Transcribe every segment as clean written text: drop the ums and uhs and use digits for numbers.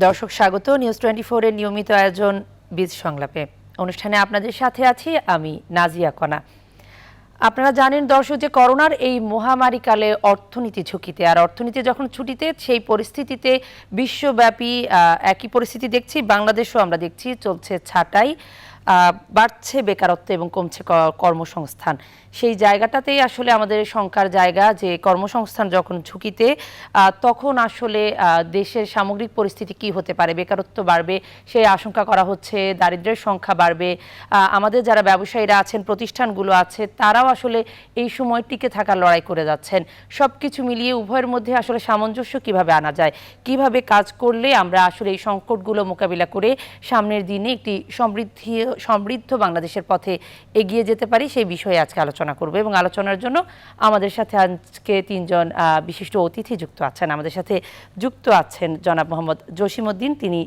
দর্শক স্বাগত নিউজ 24 এর নিয়মিত আয়োজন বীজ সংলাপে। অনুষ্ঠানে আপনাদের সাথে আছি আমি নাজিয়া কণা। আপনারা জানেন দর্শক যে করোনার এই মহামারীকালে অর্থনীতি ঝুঁকিতে, আর অর্থনীতি যখন ছুটিতে সেই পরিস্থিতিতে বিশ্বব্যাপী একই পরিস্থিতি দেখছি, বাংলাদেশও আমরা দেখছি চলছে ছাঁটাই, বাড়ছে বেকারত্ব এবং কমছে কর্মসংস্থান। সেই জায়গাটাতেই আসলে আমাদের শঙ্কার জায়গা যে কর্মসংস্থান যখন ঝুঁকিতে, তখন আসলে দেশের সামগ্রিক পরিস্থিতি কি হতে পারে, বেকারত্ব বাড়বে সেই আশঙ্কা করা হচ্ছে, দারিদ্র্যের সংখ্যা বাড়বে। আমাদের যারা ব্যবসায়ীরা আছেন, প্রতিষ্ঠানগুলো আছে, তারাও আসলে এই সময় টিকে থাকার লড়াই করে যাচ্ছেন। সব কিছু মিলিয়ে উভয়ের মধ্যে আসলে সামঞ্জস্য কিভাবে আনা যায়, কিভাবে কাজ করলে আমরা আসলে এই সংকটগুলো মোকাবিলা করে সামনের দিনে একটি সমৃদ্ধ বাংলাদেশের পথে এগিয়ে যেতে পারি, সেই বিষয়ে আজকে আলোচনা করব। এবং আলোচনার জন্য আমাদের সাথে আজকে তিনজন বিশিষ্ট অতিথি যুক্ত আছেন। আমাদের সাথে যুক্ত আছেন জনাব মোহাম্মদ জসিমউদ্দিন, তিনি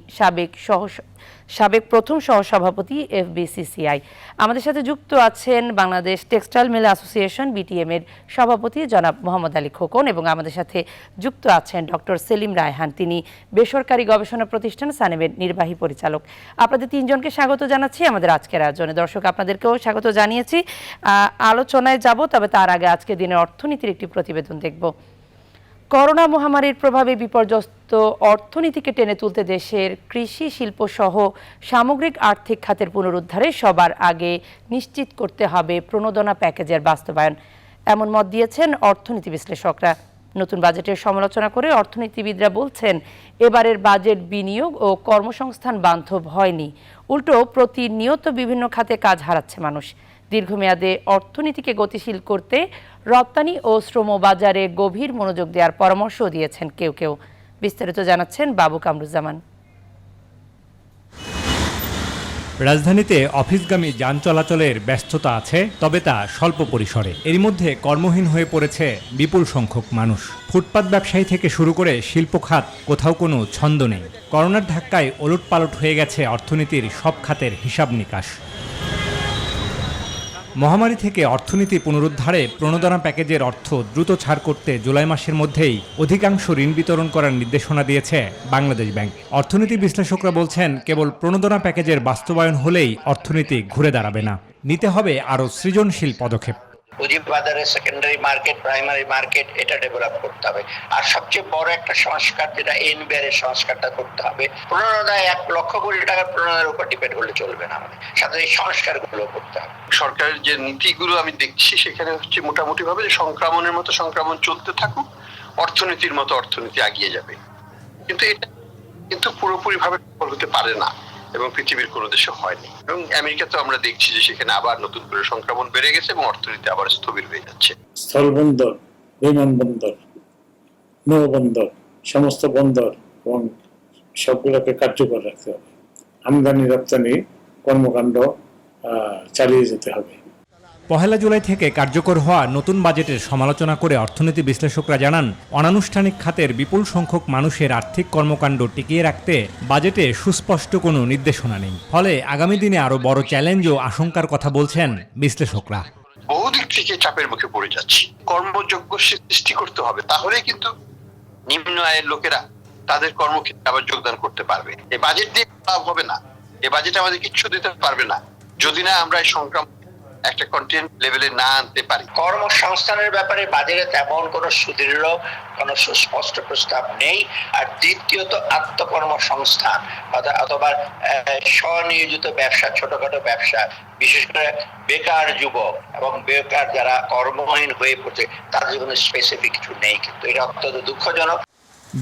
সাবেক প্রথম সহসভাপতি FBCCI। আমাদের সাথে যুক্ত আছেন Bangladesh textile mill association BTM এর সভাপতি জনাব মোহাম্মদ আলী খোকন, এবং আমাদের সাথে যুক্ত আছেন ডক্টর সেলিম রায়হান, তিনি বেসরকারি গবেষণা প্রতিষ্ঠান সানেমের নির্বাহী পরিচালক। আপনাদের তিনজনকে স্বাগত জানাচ্ছি আমাদের আজকের আয়োজনে। দর্শক আপনাদেরকেও স্বাগত জানিয়েছি। আলোচনায় যাব, তবে তার আগে আজকে দিনের অর্থনীতির একটি প্রতিবেদন দেখব। করোনা মহামারীর প্রভাবে বিপর্যস্ত অর্থনীতিকে টেনে তুলতে দেশের কৃষি শিল্প সহ সামগ্রিক আর্থিক খাতের পুনরুদ্ধারে সবার আগে নিশ্চিত করতে হবে প্রণোদনা প্যাকেজের বাস্তবায়ন, এমন মত দিয়েছেন অর্থনীতি বিশ্লেষকরা। নতুন বাজেটের সমালোচনা করে অর্থনীতিবিদরা বলছেন, এবারের বাজেট বিনিয়োগ ও কর্মসংস্থান বান্ধব হয়নি, উল্টো প্রতিনিয়ত বিভিন্ন খাতে কাজ হারাচ্ছে মানুষ। দীর্ঘমেয়াদে অর্থনীতিকে গতিশীল করতে রপ্তানি ও শ্রম বাজারে গভীর মনোযোগ দেওয়ার পরামর্শ দিয়েছেন কেউ কেউ। বিস্তারিত জানাচ্ছেন বাবু কামরুজ্জামান। রাজধানীতে অফিসগামী যান চলাচলের ব্যস্ততা আছে, তবে তা স্বল্প পরিসরে। এরই মধ্যে কর্মহীন হয়ে পড়েছে বিপুল সংখ্যক মানুষ। ফুটপাত ব্যবসায়ী থেকে শুরু করে শিল্প খাত, কোথাও কোনো ছন্দ নেই। করোনার ধাক্কায় ওলটপালট হয়ে গেছে অর্থনীতির সব খাতের হিসাব নিকাশ। মহামারী থেকে অর্থনীতি পুনরুদ্ধারে প্রণোদনা প্যাকেজের অর্থ দ্রুত ছাড় করতে জুলাই মাসের মধ্যেই অধিকাংশ ঋণ বিতরণ করার নির্দেশনা দিয়েছে বাংলাদেশ ব্যাংক। অর্থনীতি বিশ্লেষকরা বলছেন, কেবল প্রণোদনা প্যাকেজের বাস্তবায়ন হলেই অর্থনীতি ঘুরে দাঁড়াবে না, নিতে হবে আরও সৃজনশীল পদক্ষেপ। পুঁজিবাজারে সেকেন্ডারি মার্কেট, প্রাইমারি মার্কেট, এটা ডেভেলপ করতে হবে। আর সবচেয়ে বড় একটা সংস্কার যেটা এনবিআর এর সংস্কারটা করতে হবে। প্রণোদনায় 1 লক্ষ কোটি টাকার প্রণোদনার উপর ডিপেন্ড করলে চলবে না, আমাদের সাথে এই সংস্কারগুলো করতে হবে। সরকারের যে নীতিগুলো আমি দেখছি সেখানে হচ্ছে মোটামুটি ভাবে যে সংক্রমণের মতো সংক্রমণ চলতে থাকুক, অর্থনীতির মতো অর্থনীতি এগিয়ে যাবে, কিন্তু এটা পুরোপুরি ভাবে হতে পারে না এবং পৃথিবীর কোনো দেশে হয়নি। এবং আমেরিকাতে আমরা দেখছি যে সেখানে আবার নতুন করে সংক্রমণ বেড়ে গেছে এবং অর্থনীতি আবার স্থবির হয়ে যাচ্ছে। স্থলবন্দর, বিমানবন্দর, নৌবন্দর, সমস্ত বন্দর এবং সবগুলোকে কার্যকর রাখতে হবে। আমদানি রপ্তানি কর্মকাণ্ড চালিয়ে যেতে হবে। পহেলা জুলাই থেকে কার্যকর হওয়া নতুন বাজেটের সমালোচনা করে অর্থনীতি বিশ্লেষকরা জানান, অনানুষ্ঠানিক খাতের বিপুল সংখ্যক মানুষের আর্থিক কর্মকাণ্ড টিকিয়ে রাখতে বাজেটে সুস্পষ্ট কোনো নির্দেশনা নেই। ফলে আগামী দিনে আরও বড় চ্যালেঞ্জ ও আশঙ্কার কথা বলছেন বিশ্লেষকরা। বহুদিক থেকে চাপের মুখে পড়ে যাচ্ছি। কর্মযোগ্য সৃষ্টি করতে হবে, তাহলে কিন্তু নিম্ন আয়ের লোকেরা তাদের কর্মক্ষেত্রে আবার যোগদান করতে পারবে। এই বাজেট দিয়ে লাভ হবে না, এই বাজেট আমাদের কিচ্ছু দিতে পারবে না যদি না আমরা এই সংক্রমণ একটা কন্টেন্ট লেভেলে না আনতে পারি। কর্মসংস্থানের ব্যাপারে বাজেটে তেমন কোনো সুদৃঢ়, কোনো সুস্পষ্ট প্রস্তাব নেই। আর দ্বিতীয়ত আত্মকর্মসংস্থান অথবা স্বনিয়োজিত ব্যবসা, ছোটখাটো ব্যবসা, বিশেষ করে বেকার যুবক এবং বেকার যারা কর্মহীন হয়ে পড়ছে, তাদের কোনো স্পেসিফিক কিছু নেই, কিন্তু এটা অত্যন্ত দুঃখজনক।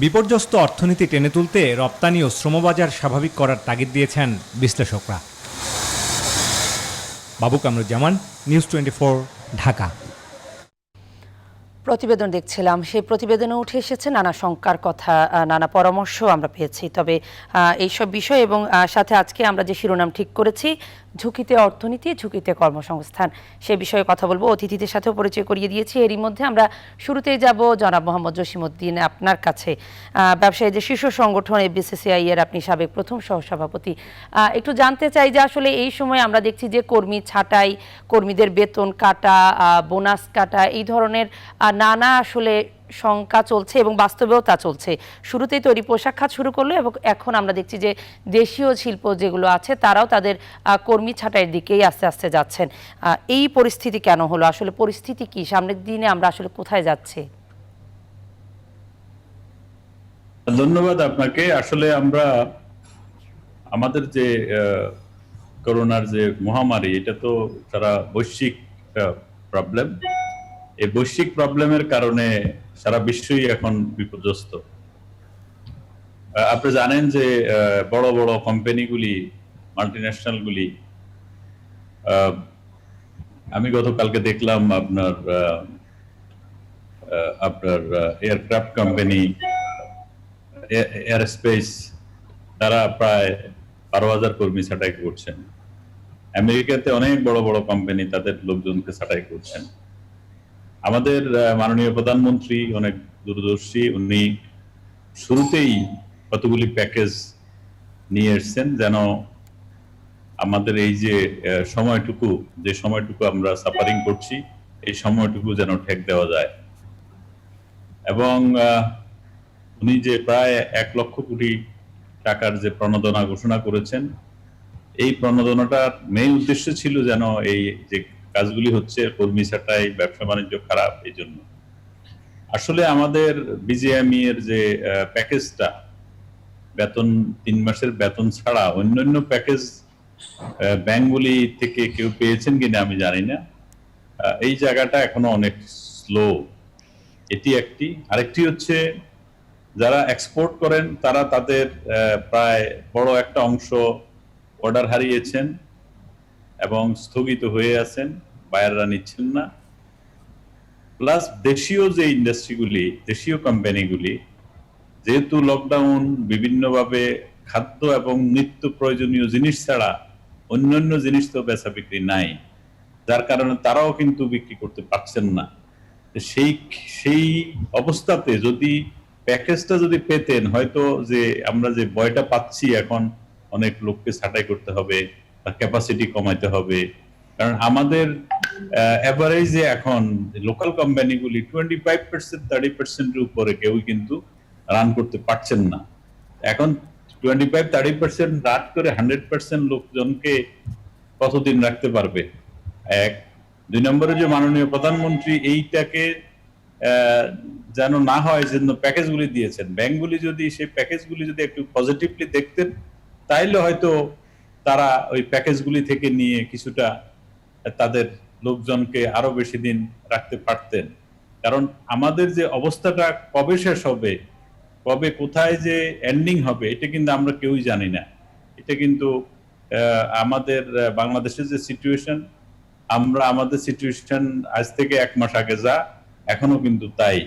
বিপর্যস্ত অর্থনীতি টেনে তুলতে রপ্তানি ও শ্রমবাজার স্বাভাবিক করার তাগিদ দিয়েছেন বিশ্লেষকরা। বাবু কামরুজ্জামান, নিউজ 24, ঢাকা। প্রতিবেদন দেখছিলাম, সেই প্রতিবেদনে উঠে এসেছে নানা শঙ্কার কথা, নানা পরামর্শ আমরা পেয়েছি। তবে এইসব বিষয় এবং সাথে আজকে আমরা যে শিরোনাম ঠিক করেছি, ঝুঁকিতে অর্থনীতি, ঝুঁকিতে কর্মসংস্থান, সে বিষয়ে কথা বলবো। অতিথিদের সাথেও পরিচয় করিয়ে দিয়েছি। এরই মধ্যে আমরা শুরুতেই যাব জনাব মোহাম্মদ জসিমউদ্দিন, আপনার কাছে। ব্যবসায়ীদের শীর্ষ সংগঠন FBCCI এর আপনি সাবেক প্রথম সহসভাপতি। একটু জানতে চাই যে আসলে এই সময় আমরা দেখছি যে কর্মী ছাঁটাই, কর্মীদের বেতন কাটা, বোনাস কাটা, এই ধরনের নানা আসলে শঙ্কা চলছে এবং বাস্তবেও তা চলছে। শুরুতেই তৈরি পোশাক খাত শুরু করলো এবং এখন আমরা দেখছি যে দেশীয় শিল্প যেগুলো আছে তারাও তাদের কর্মী ছাঁটাইয়ের দিকেই আস্তে আস্তে যাচ্ছেন। এই পরিস্থিতি কেন হলো, আসলে পরিস্থিতি কি, সামনের দিনে আমরা আসলে কোথায় যাচ্ছি? ধন্যবাদ আপনাকে। আসলে আমরা আমাদের যে করোনার যে মহামারী, এটা তো সারা বৈশ্বিক প্রবলেম। এই বৈশ্বিক প্রবলেমের কারণে সারা বিশ্বই এখন বিপর্যস্ত। আপনি জানেন যে বড় বড় কোম্পানিগুলি, মাল্টিন্যাশনাল গুলি, আমি গতকালকে দেখলাম আপনার এয়ারক্রাফট কোম্পানি, এয়ারস্পেস, তারা প্রায় 12,000 কর্মী ছাঁটাই করছেন। আমেরিকাতে অনেক বড় বড় কোম্পানি তাদের লোকজনকে ছাঁটাই করছেন। আমাদের মাননীয় প্রধানমন্ত্রী অনেক দূরদর্শী, উনি শুরুতেই কতগুলি প্যাকেজ নিয়ে এসছেন যেন আমাদের এই যে সময়টুকু আমরা সাফারিং করছি, এই সময়টুকু যেন ঠেক দেওয়া যায়। এবং উনি যে প্রায় 1 লক্ষ কোটি টাকার যে প্রণোদনা ঘোষণা করেছেন, এই প্রণোদনাটার মেইন উদ্দেশ্য ছিল যেন এই যে কাজগুলি হচ্ছে, কর্মী ছাঁটাই, ব্যবসা বাণিজ্য খারাপ, এই জন্য। আসলে আমাদের বিজিএমই এর যে প্যাকেজটা, বেতন 3 মাসের বেতন ছাড়া অন্যান্য প্যাকেজ ব্যাংকগুলি থেকে কেউ পেয়েছেন কিনা আমি জানি না। এই জায়গাটা এখনো অনেক স্লো। এটি একটি। আরেকটি হচ্ছে যারা এক্সপোর্ট করেন তারা তাদের প্রায় বড় একটা অংশ অর্ডার হারিয়েছেন এবং স্থগিত হয়ে আছেন, বায়াররা নিচ্ছেন না। প্লাস দেশীয় যে ইন্ডাস্ট্রিগুলি, দেশীয় কোম্পানিগুলি, যেহেতু লকডাউন, বিভিন্নভাবে খাদ্য এবং নিত্য প্রয়োজনীয় জিনিস ছাড়া অন্যান্য জিনিস তো বেচা বিক্রি নাই, যার কারণে তারাও কিন্তু বিক্রি করতে পারছেন না। সেই অবস্থাতে যদি প্যাকেজটা যদি পেতেন, হয়তো যে আমরা যে ভয়টা পাচ্ছি এখন, অনেক লোককে ছাঁটাই করতে হবে, ক্যাপাসিটি কমাইতে হবে, কারণ আমাদের এভারেজে এখন লোকাল কোম্পানিগুলি 25%, 30% উপরে কেউ কিন্তু রান করতে পারছেন না। এখন 25-30% রান করে 100% লোকজনকে কতদিন রাখতে পারবে? 1। 2 নম্বরে যে মাননীয় প্রধানমন্ত্রী এইটাকে যেন না হয় জন্য প্যাকেজগুলি দিয়েছেন, ব্যাংকগুলি যদি সেই প্যাকেজগুলি যদি একটু পজিটিভলি দেখতেন, তাইলে হয়তো তারা ওই প্যাকেজগুলি থেকে নিয়ে কিছুটা তাদের লোকজনকে আরো বেশি দিন রাখতে পারতেন। কারণ আমাদের যে অবস্থাটা কবে শেষ হবে, কবে কোথায় যে এন্ডিং হবে, এটা কিন্তু আমরা কেউই জানি না। এটা কিন্তু আমাদের বাংলাদেশের যে সিচুয়েশন, আমাদের সিচুয়েশন আজ থেকে 1 মাস আগে যা, এখনো কিন্তু তাই।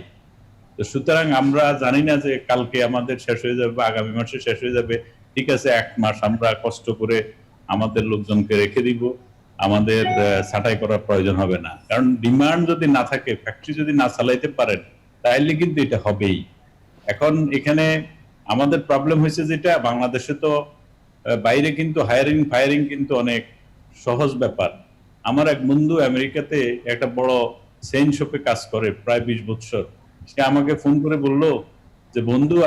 তো সুতরাং আমরা জানি না যে কালকে আমাদের শেষ হয়ে যাবে বা আগামী মাসে শেষ হয়ে যাবে। ঠিক আছে, 1 মাস আমরা কষ্ট করে আমাদের লোকজনকে রেখে দিব, আমাদের ছাঁটাই করার প্রয়োজন হবে না। কারণ ডিমান্ড যদি না থাকে, ফ্যাক্টরি যদি না চালাইতে পারেন, তাইলে কিন্তু এটা হবেই। এখন এখানে আমাদের প্রবলেম হয়েছে যেটা, বাংলাদেশে তো বাইরে কিন্তু হায়ারিং ফায়ারিং কিন্তু অনেক সহজ ব্যাপার। আমার এক বন্ধু আমেরিকাতে একটা বড় চেইন শপে কাজ করে প্রায় 20 বছর। সে আমাকে ফোন করে বলল যে, বন্ধু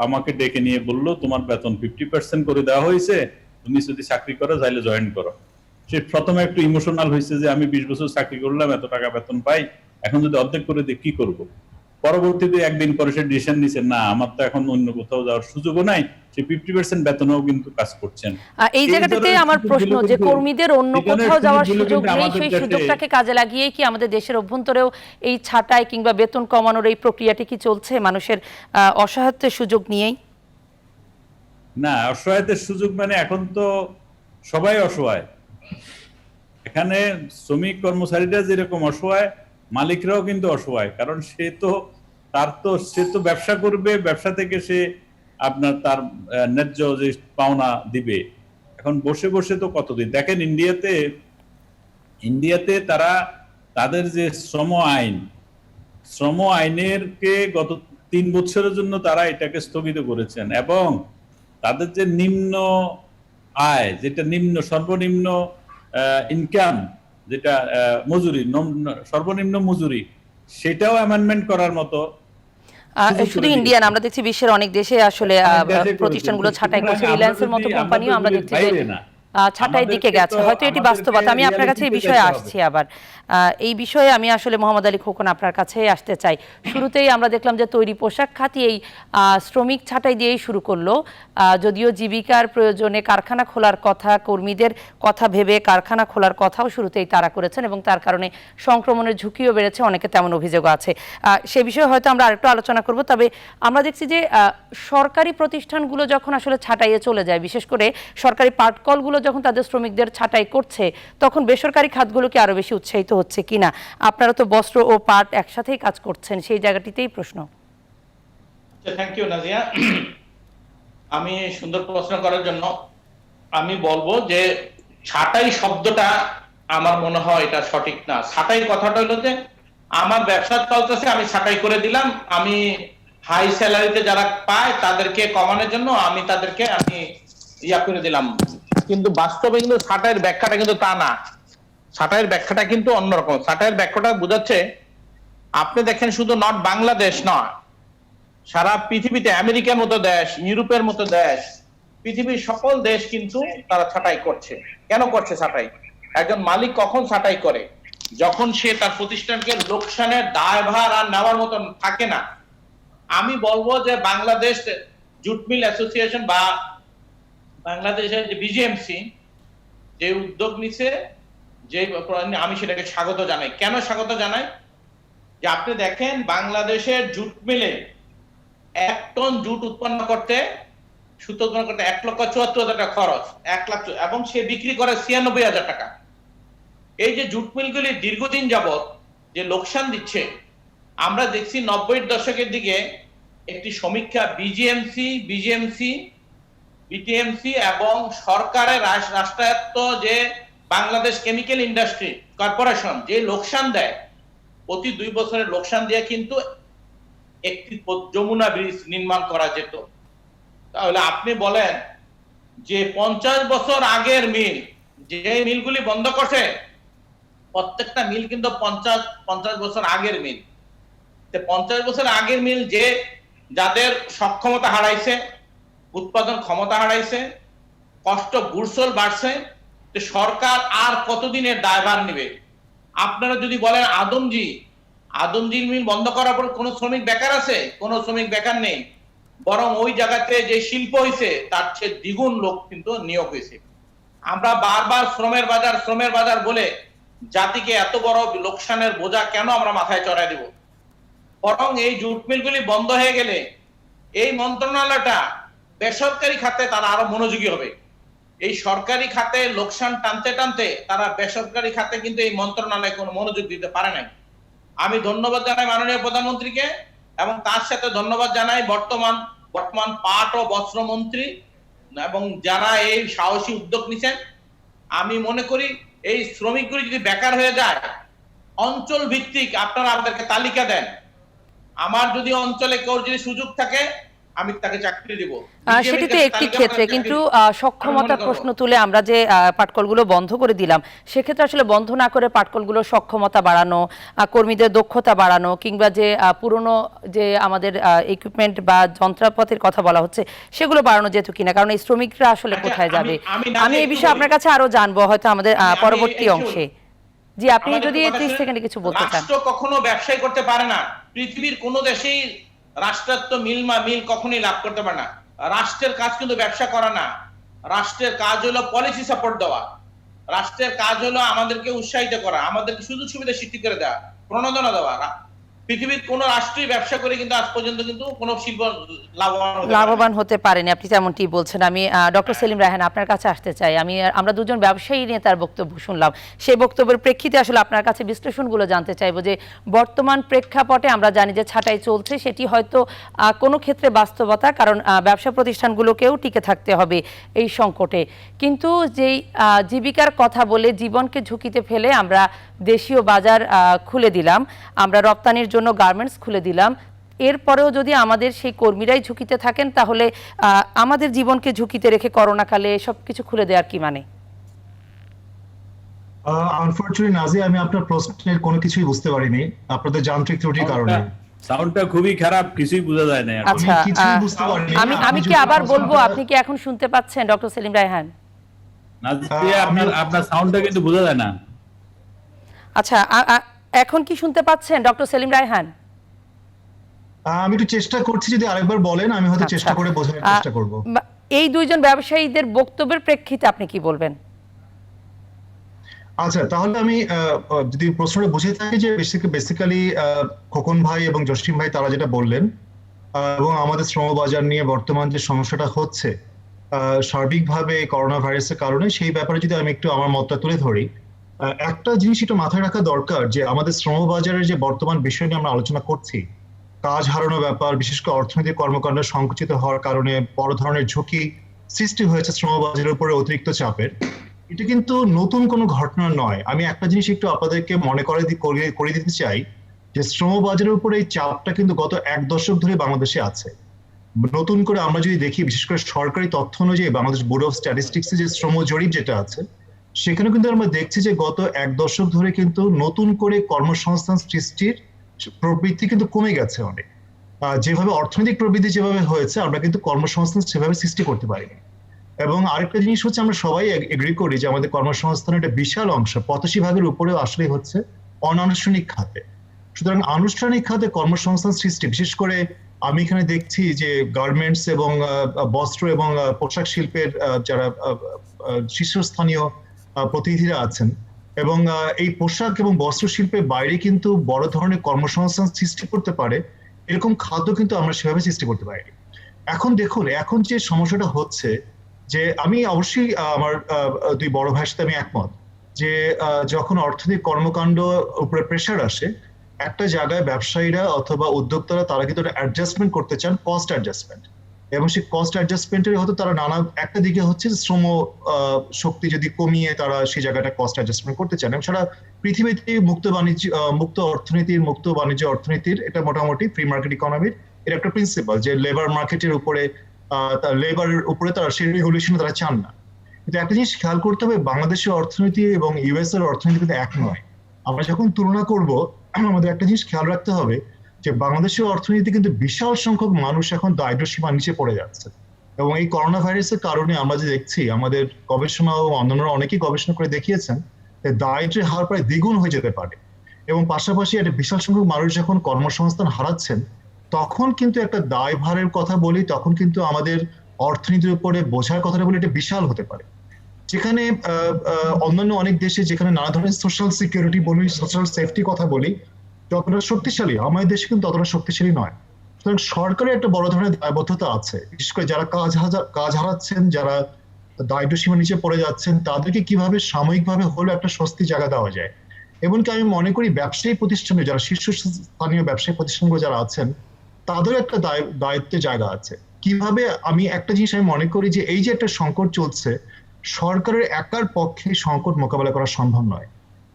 আমাকে ডেকে নিয়ে বলল, তোমার বেতন 50% করে দেওয়া হয়েছে, তুমি যদি চাকরি করো তাহলে জয়েন করো। সে প্রথমে একটু ইমোশনাল হয়েছে যে আমি 20 বছর চাকরি করলাম, এত টাকা বেতন পাই, এখন যদি অর্ধেক করে দিই কি করব। পরবর্তীতে একদিন পরে সে ডিসিশন নিছে, না আমার তো এখন অন্য কোথাও যাওয়ার সুযোগও নাই, সে 50% বেতনও কিন্তু কাজ করছেন। এই জায়গাটাতে আমার প্রশ্ন, যে কর্মীদের অন্য কোথাও যাওয়ার সুযোগ নেই, সেই সুযোগটাকে কাজে লাগিয়ে কি আমাদের দেশের অভ্যন্তরেও এই ছাঁটাই কিংবা বেতন কমানোর এই প্রক্রিয়াটি কি চলছে মানুষের অসহায়ত্বের সুযোগ নিয়েই? না, অসহায়ত্বের সুযোগ মানে এখন তো সবাই অসহায়। এখানে শ্রমিক কর্মচারীরা যেরকম অসহায়, মালিকরাও কিন্তু অসহায়। কারণ সে তো ব্যবসা করবে, ব্যবসা থেকে সে আপনার তার ন্যায্য যে পাওনা দিবে। এখন বসে বসে তো কতদিন। দেখেন ইন্ডিয়াতে তারা তাদের যে শ্রম আইনের কে গত 3 বছরের জন্য তারা এটাকে স্থগিত করেছেন, এবং তাদের যে নিম্ন আয়, যেটা সর্বনিম্ন ইনকাম, যেটা মজুরি, সর্বনিম্ন মজুরি, সেটাও অ্যামেন্ডমেন্ট করার মতো সুযোগ শুধু করে ইন্ডিয়ান, দিয়েছে। আমরা দেখছি বিশ্বের অনেক দেশে আসলে অনেক দেশে করেছে। প্রতিষ্ঠানগুলো ছাঁটাই সুতরাং করছে, আমরা রিলায়েন্সের মতো যদি- কোম্পানিও আমরা যদি দেখছি যে বাইরে না, ছাঁটাইয়ের দিকে আমাদেরকে গেছে। তো- হয়তো এটি বাস্তবতা। আমি আপনার কাছে এই আমাদেরকে বিষয়ে reality তে আসছি আবার। এই বিষয়ে আমি আসলে মোহাম্মদ আলী খোকন আপনার কাছে আসতে চাই। শুরুতেই আমরা দেখলাম যে তৈরি পোশাক খাতি এই শ্রমিক ছাঁটাই দিয়েই শুরু করলো। যদিও জীবিকার প্রয়োজনে কারখানা খোলার কথা, কর্মীদের কথা ভেবে কারখানা খোলার কথাও শুরুতেই তারা করেছেন এবং তার কারণে সংক্রমণের ঝুঁকিও বেড়েছে, অনেকে তেমন অভিযোগ আছে। সে বিষয়ে হয়তো আমরা আরেকটু আলোচনা করব। তবে আমরা দেখছি যে সরকারি প্রতিষ্ঠানগুলো যখন আসলে ছাঁটাইয়ে চলে যায়, বিশেষ করে সরকারি পাটকলগুলো যখন তাদের শ্রমিকদের ছাঁটাই করছে, তখন বেসরকারি খাতগুলোকে আরো বেশি উৎসাহিত হচ্ছে কিনা? আপনারা তো বস্ত্র ও পাট একসাথেই কাজ করছেন, সেই জায়গাটিতেই প্রশ্ন। Thank you Nazia. আমি সুন্দর প্রশ্ন করার জন্য আমি বলবো যে ছাঁটাই শব্দটা আমার মনে হয় এটা সঠিক না। ছাঁটাই কথাটা হলো যে আমার ব্যবসা চলতেছে, আমি ছাঁটাই করে দিলাম, আমি হাই স্যালারিতে যারা পায় তাদেরকে কমানোর জন্য আমি তাদেরকে ইয়া করে দিলাম, কিন্তু বাস্তবে কিন্তু ছাঁটাইয়ের ব্যাখ্যাটা কিন্তু তা না। ছাঁটাইয়ের ব্যাখ্যাটা কিন্তু অন্যরকম। ছাঁটাইয়ের ব্যাখ্যাটা বোঝাচ্ছে, আপনি দেখেন শুধু নট বাংলাদেশ নয়, সারা পৃথিবীতে আমেরিকার মতো দেশ, ইউরোপের মতো দেশ, পৃথিবীর সকল দেশ কিন্তু তারা ছাঁটাই করছে। কেন করছে ছাঁটাই? একজন মালিক কখন ছাঁটাই করে? যখন সে তার প্রতিষ্ঠানকে লোকসানের দায়ভার আর নেওয়ার মতন থাকে না। আমি বলবো যে বাংলাদেশ জুট মিল অ্যাসোসিয়েশন বা বাংলাদেশের যে বিজিএমসি যে উদ্যোগ নিছে, যে আমি সেটাকে স্বাগত জানাই। কেন স্বাগত জানাই? যে আপনি দেখেন বাংলাদেশের জুট মিলে 1 টন জুট উৎপন্ন করতে, সুতো উৎপন্ন করতে 1,74,000 টাকা খরচ, 1 লাখ, এবং সে বিক্রি করে 96,000 টাকা। এই যে জুট মিলগুলি দীর্ঘদিন যাবত যে লোকসান দিচ্ছে, আমরা দেখছি 90-এর দশকের দিকে একটি সমীক্ষা বিজিএমসি, বিটিএমসি এবং সরকারের রাষ্ট্রায়ত্ত যে বাংলাদেশ কেমিক্যাল ইন্ডাস্ট্রি কর্পোরেশন যে লোকসান দেয়, প্রতি 2 বছরের লোকসান দিয়ে কিন্তু একটি যমুনা ব্রিজ নির্মাণ করা যেত। তাহলে আপনি বলেন যে 50 বছর আগের মিল, যে মিলগুলি বন্ধ করছে, প্রত্যেকটা মিল কিন্তু 50 বছর আগের মিল। 50 বছর আগের মিল যে যাদের সক্ষমতা হারাইছে, উৎপাদন ক্ষমতা হারাইছে, কষ্ট বুরসল বাড়ছে, তো সরকার আর কতদিনের দায়ভার নেবে? আপনারা যদি বলেন আদমজি মিল বন্ধ করার পর কোন শ্রমিক বেকার আছে? কোন শ্রমিক বেকার নেই, বরং ওই জায়গাতে যে শিল্প হয়েছে তার চেয়ে দ্বিগুণ লোক কিন্তু নিয়োগ হয়েছে। আমরা বারবার শ্রমের বাজার বলে জাতিকে এত বড় লোকসানের বোঝা কেন আমরা মাথায় চড়াই দেব? বরং এই জুট মিলগুলি বন্ধ হয়ে গেলে এই মন্ত্রণালয়টা বেসরকারি খাতে তারা আরো মনোযোগী হবে। এই সরকারি খাতে লোকসান টানতে তারা বেসরকারি খাতে কিন্তু এই মন্ত্রণালয় কোনো মনোযোগ দিতে পারে নাই। আমি ধন্যবাদ জানাই মাননীয় প্রধানমন্ত্রীকে, এবং তার সাথে ধন্যবাদ জানাই বর্তমান পাট ও বস্ত্র মন্ত্রী এবং যারা এই সাহসী উদ্যোগ নিছেন। আমি মনে করি এই শ্রমিকগুলি যদি বেকার হয়ে যায়, অঞ্চল ভিত্তিক আপনারা আমাদেরকে তালিকা দেন। আমার যদি অঞ্চলে কেউ যদি সুযোগ থাকে আমি তাকে চাকরি দিব। সেটি তো একটি ক্ষেত্রে, কিন্তু সক্ষমতার প্রশ্ন তুলে আমরা যে পাটকলগুলো বন্ধ করে দিলাম, সেক্ষেত্রে আসলে বন্ধ না করে পাটকলগুলোর সক্ষমতা বাড়ানো, কর্মীদের দক্ষতা বাড়ানো, কিংবা যে পুরনো যে আমাদের ইকুইপমেন্ট বা যন্ত্রপাতির কথা বলা হচ্ছে সেগুলো বাড়ানো যেত কিনা? কারণ এই শ্রমিকরা আসলে কোথায় যাবে? আমি এই বিষয়ে আপনার কাছে আরো জানবো হয়তো আমাদের পরবর্তী অংশে। জি, আপনি যদি 30 সেকেন্ডে কিছু বলতে চান। রাষ্ট্র কখনো ব্যবসায় করতে পারে না। পৃথিবীর কোন দেশেই রাষ্ট্রায়ত্ত মিল কখনোই লাভ করতে পারে না। রাষ্ট্রের কাজ কিন্তু ব্যবসা করা না। রাষ্ট্রের কাজ হলো পলিসি সাপোর্ট দেওয়া। রাষ্ট্রের কাজ হলো আমাদেরকে উৎসাহিত করা, আমাদেরকে সুযোগ সুবিধা সৃষ্টি করে দেওয়া, প্রণোদনা দেওয়া। পৃথিবীর কোন রাষ্ট্রই ব্যবসা করে কিন্তু আজ পর্যন্ত কিন্তু কোন শিল্প লাভবান হতে পারেনি। আপনি যেমনটি বলছেন। আমি ডক্টর সেলিম রায়হান আপনার কাছে আসতে চাই। আমরা দুজন ব্যবসায়ী নিয়ে তার বক্তব্য শুনলাম, সেই বক্তব্যের প্রেক্ষিতে আসলে আপনার কাছে বিশ্লেষণগুলো জানতে চাইবো যে বর্তমান প্রেক্ষাপটে আমরা জানি যে ছাঁটাই চলছে, সেটি হয়তো কোনো ক্ষেত্রে বাস্তবতা, কারণ ব্যবসা প্রতিষ্ঠানগুলোকেও টিকে থাকতে হবে এই সংকটে। কিন্তু যেই জীবিকার কথা বলে জীবনকে ঝুঁকিতে ফেলে আমরা দেশীয় বাজার খুলে দিলাম, আমরা রপ্তানির জন্য গার্মেন্টস খুলে দিলাম, এরপরেও যদি আমাদের সেই কর্মীরাই ঝুঁকিতে থাকেন, তাহলে আমাদের জীবনকে ঝুঁকিতে রেখে করোনাকালে সব কিছু খুলে দেওয়ার কি মানে? আনফরচুনেটলি নাজি, আমি আপনার প্রশ্নের কোনো কিছুই বুঝতে পারিনি আপনাদের যান্ত্রিক ত্রুটির কারণে। সাউন্ডটা খুবই খারাপ, কিছুই বোঝা যায় না এখন। আচ্ছা, কিছুই বুঝতে পারিনি। আমি কি যদি আবার বলবো, প্রশ্নটা- আপনি কি এখন শুনতে পাচ্ছেন ডক্টর সেলিম রায়হান? নাজিয়া, আপনার সাউন্ডটা কিন্তু বোঝা যায় না। আচ্ছা, এখন কি শুনতে পাচ্ছেন ডক্টর সেলিম রায়হান? আমি একটু চেষ্টা করছি, যদি আরেকবার বলেন আমি হয়তো আচ্ছা, চেষ্টা করে বোঝানোর চেষ্টা করব। এই দুইজন ব্যবসায়ীদের বক্তব্যের প্রেক্ষিতে আপনি কি বলবেন? আচ্ছা, তাহলে আমি যদি প্রশ্নটা বুঝে থাকি যে বেসিক্যালি খোকন ভাই এবং জসিম ভাই তারা যেটা বললেন, এবং আমাদের শ্রমবাজার নিয়ে বর্তমান যে সমস্যাটা হচ্ছে সার্বিকভাবে করোনা ভাইরাসের কারণে, সেই ব্যাপারে যদি আমি একটু আমার মতটা তুলে ধরি, একটা জিনিস একটু মাথায় রাখা দরকার যে আমাদের শ্রমবাজারের যে বর্তমান বিষয় নিয়ে আমরা আলোচনা করছি, কাজ হারানোর ব্যাপার, বিশেষ করে অর্থনৈতিক কর্মকাণ্ড সংকুচিত হওয়ার কারণে বড় ধরনের ঝুঁকি সৃষ্টি হয়েছে শ্রমবাজারের উপরে অতিরিক্ত চাপের, এটা কিন্তু নতুন কোনো ঘটনা নয়। আমি একটা জিনিস একটু আপনাদেরকে মনে করে দিতে চাই যে শ্রমবাজারের উপরে এই চাপটা কিন্তু গত 1 দশক ধরে বাংলাদেশে আছে। নতুন করে আমরা যদি দেখি, বিশেষ করে সরকারি তথ্য অনুযায়ী বাংলাদেশ ব্যুরো অফ স্ট্যাটিস্টিক্সে যে শ্রম জরিপ যেটা আছে, সেখানে কিন্তু আমরা দেখছি যে গত 1 দশক ধরে কিন্তু নতুন করে কর্মসংস্থান সৃষ্টির প্রবৃত্তি কিন্তু কমে গেছে অনেক। যেভাবে অর্থনৈতিক প্রবৃদ্ধি যেভাবে হয়েছে, আমরা কিন্তু কর্মসংস্থান সেভাবে সৃষ্টি করতে পারিনি। এবং আরেকটা জিনিস হচ্ছে, আমরা সবাই এগ্রি করি যে আমাদের কর্মসংস্থানের একটা বিশাল অংশ, 85% উপরেও আসলে হচ্ছে অনানুষ্ঠানিক খাতে। সুতরাং আনুষ্ঠানিক খাতে কর্মসংস্থান সৃষ্টি, বিশেষ করে আমি এখানে দেখছি যে গার্মেন্টস এবং বস্ত্র এবং পোশাক শিল্পের যারা শীর্ষস্থানীয় প্রতিনিধিরা আছেন, এবং এই পোশাক এবং বস্ত্র শিল্পের বাইরে কিন্তু বড় ধরনের কর্মসংস্থান সৃষ্টি করতে পারে এরকম খাদ্য কিন্তু আমরা সেভাবে সৃষ্টি করতে পারিনি। এখন দেখুন, এখন যে সমস্যাটা হচ্ছে, যে আমি অবশ্যই আমার দুই বড় ভাইয়ের সাথে আমি একমত যে যখন অর্থনৈতিক কর্মকাণ্ড উপরে প্রেশার আসে, একটা জায়গায় ব্যবসায়ীরা অথবা উদ্যোক্তারা তারা কিন্তু অ্যাডজাস্টমেন্ট করতে চান, কস্ট অ্যাডজাস্টমেন্ট, এবং সেই কস্ট অ্যাডজাস্টমেন্টের হয়তো তারা নানা, একটা দিকে হচ্ছে শ্রম শক্তি যদি কমিয়ে তারা সেই জায়গাটা কস্ট অ্যাডজাস্টমেন্ট করতে চান। এবং সারা পৃথিবীতে মুক্ত বাণিজ্য অর্থনীতির এটা মোটামুটি ফ্রি মার্কেট ইকোনমির এর একটা প্রিন্সিপাল, যে লেবার মার্কেটের উপরে লেবারের উপরে তারা সেই রেগুলেশন তারা চান না। কিন্তু একটা জিনিস খেয়াল করতে হবে, বাংলাদেশের অর্থনীতি এবং ইউএস এর অর্থনীতি কিন্তু এক নয়। আমরা যখন তুলনা করব, আমাদের একটা জিনিস খেয়াল রাখতে হবে যে বাংলাদেশের অর্থনীতি কিন্তু বিশাল সংখ্যক মানুষ এখন দারিদ্র্য সীমার নিচে পড়ে যাচ্ছে। এবং এই করোনা ভাইরাসের কারণে আমরা যে দেখছি, আমাদের গবেষণা ও অন্যান্যরা অনেকেই গবেষণা করে দেখিয়েছেন যে দারিদ্র্যের হার প্রায় দ্বিগুণ হয়ে যেতে পারে। এবং পাশাপাশি একটা বিশাল সংখ্যক মানুষ যখন কর্মসংস্থান হারাচ্ছেন, তখন কিন্তু একটা দায়ভারের কথা বলি, তখন কিন্তু আমাদের অর্থনীতির উপরে বোঝার কথাটা বলি, এটা বিশাল হতে পারে। যেখানে অন্যান্য অনেক দেশে যেখানে নানা ধরনের সোশ্যাল সিকিউরিটি বলি, সোশ্যাল সেফটি কথা বলি, যতটা শক্তিশালী, আমাদের দেশে কিন্তু ততটা শক্তিশালী নয়। সুতরাং সরকারের একটা বড় ধরনের দায়বদ্ধতা আছে, বিশেষ করে যারা কাজ হারাচ্ছেন, যারা দারিদ্র্য সীমার নিচে পড়ে যাচ্ছেন, তাদেরকে কিভাবে সাময়িকভাবে হলেও একটা স্বস্তি জায়গা দেওয়া যায়। এমনকি আমি মনে করি ব্যবসায়ী প্রতিষ্ঠানে যারা শীর্ষস্থানীয় ব্যবসায়ী প্রতিষ্ঠানগুলো যারা আছেন, তাদের একটা দায়িত্বের জায়গা আছে। কিভাবে, আমি একটা জিনিস আমি মনে করি যে এই যে একটা সংকট চলছে, সরকারের একার পক্ষে সংকট মোকাবেলা করা সম্ভব নয়।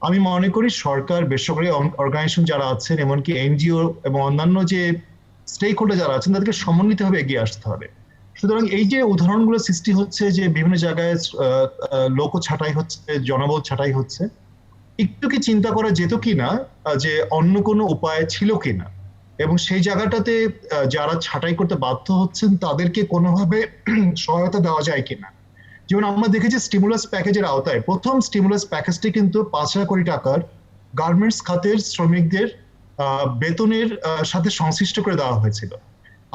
আমি মনে করি সরকার, বেসরকারি অর্গানাইজেশন যারা আছেন, এমনকি এনজিও এবং অন্যান্য যে স্টেক হোল্ডার যারা আছেন, তাদেরকে সমন্বিতভাবে এগিয়ে আসতে হবে। সুতরাং এই যে উদাহরণগুলো সৃষ্টি হচ্ছে যে বিভিন্ন জায়গায় লোক ছাঁটাই হচ্ছে, জনবল ছাঁটাই হচ্ছে, একটু কি চিন্তা করা যেত কিনা যে অন্য কোনো উপায় ছিল কিনা, এবং সেই জায়গাটাতে যারা ছাঁটাই করতে বাধ্য হচ্ছেন তাদেরকে কোনোভাবে সহায়তা দেওয়া যায় কিনা। যেমন আমরা দেখেছি স্টিমুলাস প্যাকেজের আওতায় প্রথম স্টিমুলাস প্যাকেজটি কিন্তু 5,000 কোটি টাকার গার্মেন্টস খাতের শ্রমিকদের বেতনের সাথে সংশ্লিষ্ট করে দেওয়া হয়েছিল।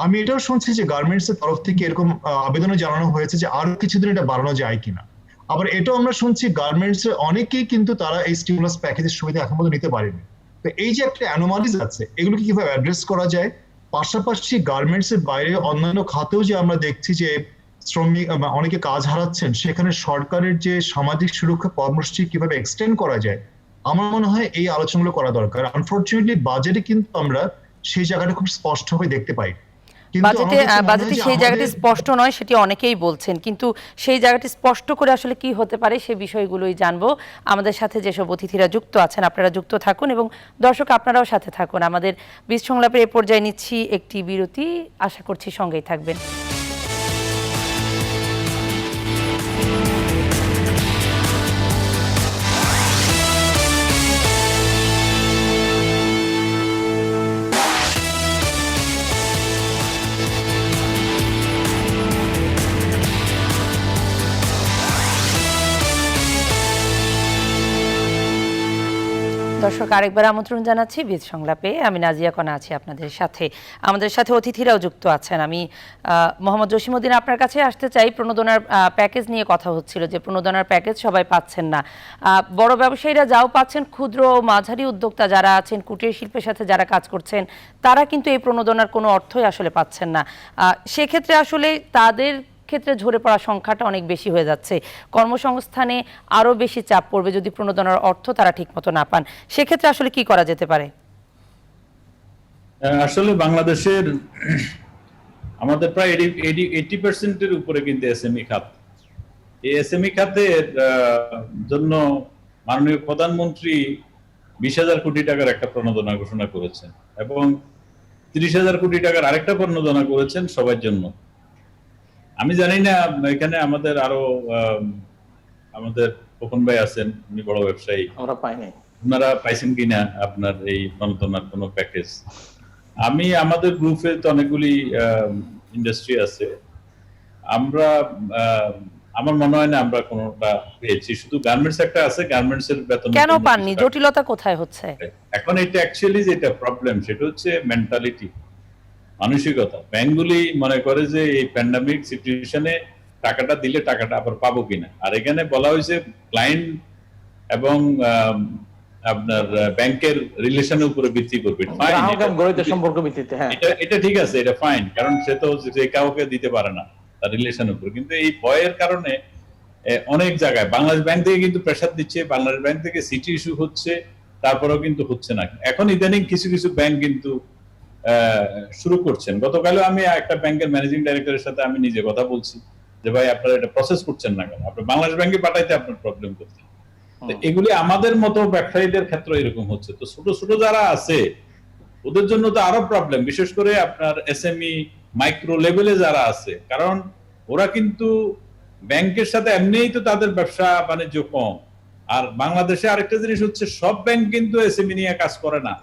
আমি এটাও শুনছি যে গার্মেন্টস এর তরফ থেকে এরকম আবেদনও জানানো হয়েছে যে আরো কিছুদিন এটা বাড়ানো যায় কিনা। আবার এটাও আমরা শুনছি গার্মেন্টস এর অনেকেই কিন্তু তারা এই স্টিমুলাস প্যাকেজের সুবিধা এখন পর্যন্ত নিতে পারেনি। তো এই যে একটা অ্যানোমালিজ আছে, এগুলোকে কিভাবে অ্যাড্রেস করা যায়, পাশাপাশি গার্মেন্টস এর বাইরে অন্যান্য খাতেও যে আমরা দেখছি যে শ্রমিক অনেকে কাজ হারাচ্ছেন, সেখানে সরকারের যে সামাজিক সুরক্ষা কর্মসূচি কিভাবে এক্সটেন্ড করা যায়, আমার মনে হয় এই আলোচনাগুলো করা দরকার। আনফরচুনেটলি বাজেটে কিন্তু আমরা সেই জায়গাটা খুব স্পষ্টভাবে দেখতে পাই। বাজেটে সেই জায়গাটি স্পষ্ট নয়, সেটি অনেকেই বলছেন, কিন্তু সেই জায়গাটি স্পষ্ট করে আসলে কি হতে পারে সে বিষয়গুলোই জানবো। আমাদের সাথে যেসব অতিথিরা যুক্ত আছেন, আপনারা যুক্ত থাকুন এবং দর্শক আপনারাও সাথে থাকুন। আমাদের বীজ সংলাপের এই পর্যায়ে নিচ্ছি একটি বিরতি, আশা করছি সঙ্গেই থাকবেন। দর্শক, আরেকবার আমন্ত্রণ জানাচ্ছি বীজ সংলাপে। আমি নাজিয়া কণা আছি আপনাদের সাথে। আমাদের সাথে অতিথিরাও যুক্ত আছেন। আমি মোহাম্মদ জসিমউদ্দিন আপনার কাছে আসতে চাই। প্রণোদনার প্যাকেজ নিয়ে কথা হচ্ছিল যে প্রণোদনার প্যাকেজ সবাই পাচ্ছেন না। বড় ব্যবসায়ীরা যাও পাচ্ছেন, ক্ষুদ্র ও মাঝারি উদ্যোক্তা যারা আছেন, কুটির শিল্পের সাথে যারা কাজ করছেন, তারা কিন্তু এই প্রণোদনার কোনো অর্থই আসলে পাচ্ছেন না। সেক্ষেত্রে আসলে তাদের ক্ষেত্রে ঝরে পড়া সংখ্যাটা অনেক বেশি হয়ে যাচ্ছে। কর্মসংস্থানে আরো বেশি চাপ পড়বে যদি প্রণোদনার অর্থ তারা ঠিকমতো না পান। সেক্ষেত্রে আসলে কি করা যেতে পারে? আসলে বাংলাদেশের আমাদের প্রায় 80% উপরে কিন্তু এসএমই খাত। এই এসএমই খাতের জন্য মাননীয় প্রধানমন্ত্রী 20,000 কোটি টাকার একটা প্রণোদনা ঘোষণা করেছেন এবং 30,000 কোটি টাকার আরেকটা প্রণোদনা করেছেন সবার জন্য। আমি জানি না এখানে আমাদের আরো আমাদের খোকন ভাই আছেন, উনি বড় ব্যবসায়ী, আমরা পাইনি, আপনারা পাইছেন কিনা আপনার এই প্রণোদনার কোনো প্যাকেজ? আমি আমাদের গ্রুপে তো অনেকগুলি ইন্ডাস্ট্রি আছে, আমরা আমার মনে হয় না আমরা কোনোটা পেয়েছি। শুধু গার্মেন্টস একটা আছে, গার্মেন্টস এর বেতন কেন পাননি? জটিলতা কোথায় হচ্ছে? এখন এটা অ্যাকচুয়ালি যেটা প্রবলেম সেটা হচ্ছে মেন্টালিটি, মানসিকতা। ব্যাংকগুলি মনে করে যে এই প্যান্ডামিক সিচুয়েশনে টাকাটা দিলে টাকাটা আবার পাবো কিনা। আর এখানে বলা হয়েছে ক্লায়েন্ট এবং আপনার ব্যাংকের রিলেশনের উপরে ভিত্তি করবে। সম্পর্ক ভিত্তিতে, হ্যাঁ এটা ঠিক আছে, এটা ফাইন, কারণ সে তো যে কাউকে দিতে পারে না তার রিলেশনের উপর। কিন্তু এই ভয়ের কারণে অনেক জায়গায় বাংলাদেশ ব্যাংক থেকে কিন্তু প্রেসার দিচ্ছে, বাংলাদেশ ব্যাংক থেকে সিটি ইস্যু হচ্ছে, তারপরেও কিন্তু হচ্ছে না। এখন ইদানিং কিছু কিছু ব্যাংক কিন্তু শুরু করছেন। গতকালও আমি একটা ব্যাংকের ম্যানেজিং ডাইরেক্টরের সাথে আমি নিজে কথা বলছি যে ভাই আপনারা এটা প্রসেস করছেন না কেন, আপনার বাংলাদেশ ব্যাংকে পাঠাইতে আপনার প্রবলেম করছে। এগুলি আমাদের মতো ব্যবসায়ীদের ক্ষেত্রে এরকম হচ্ছে। তো ছোট ছোট যারা আছে ওদের জন্য তো আরো প্রবলেম, বিশেষ করে আপনার এসএমই মাইক্রো লেভেলে যারা আছে, কারণ ওরা কিন্তু ব্যাংকের সাথে এমনিই তো তাদের ব্যবসা বাণিজ্য কম। আর বাংলাদেশে আরেকটা জিনিস হচ্ছে সব ব্যাংক কিন্তু এসএমই নিয়ে কাজ করে না,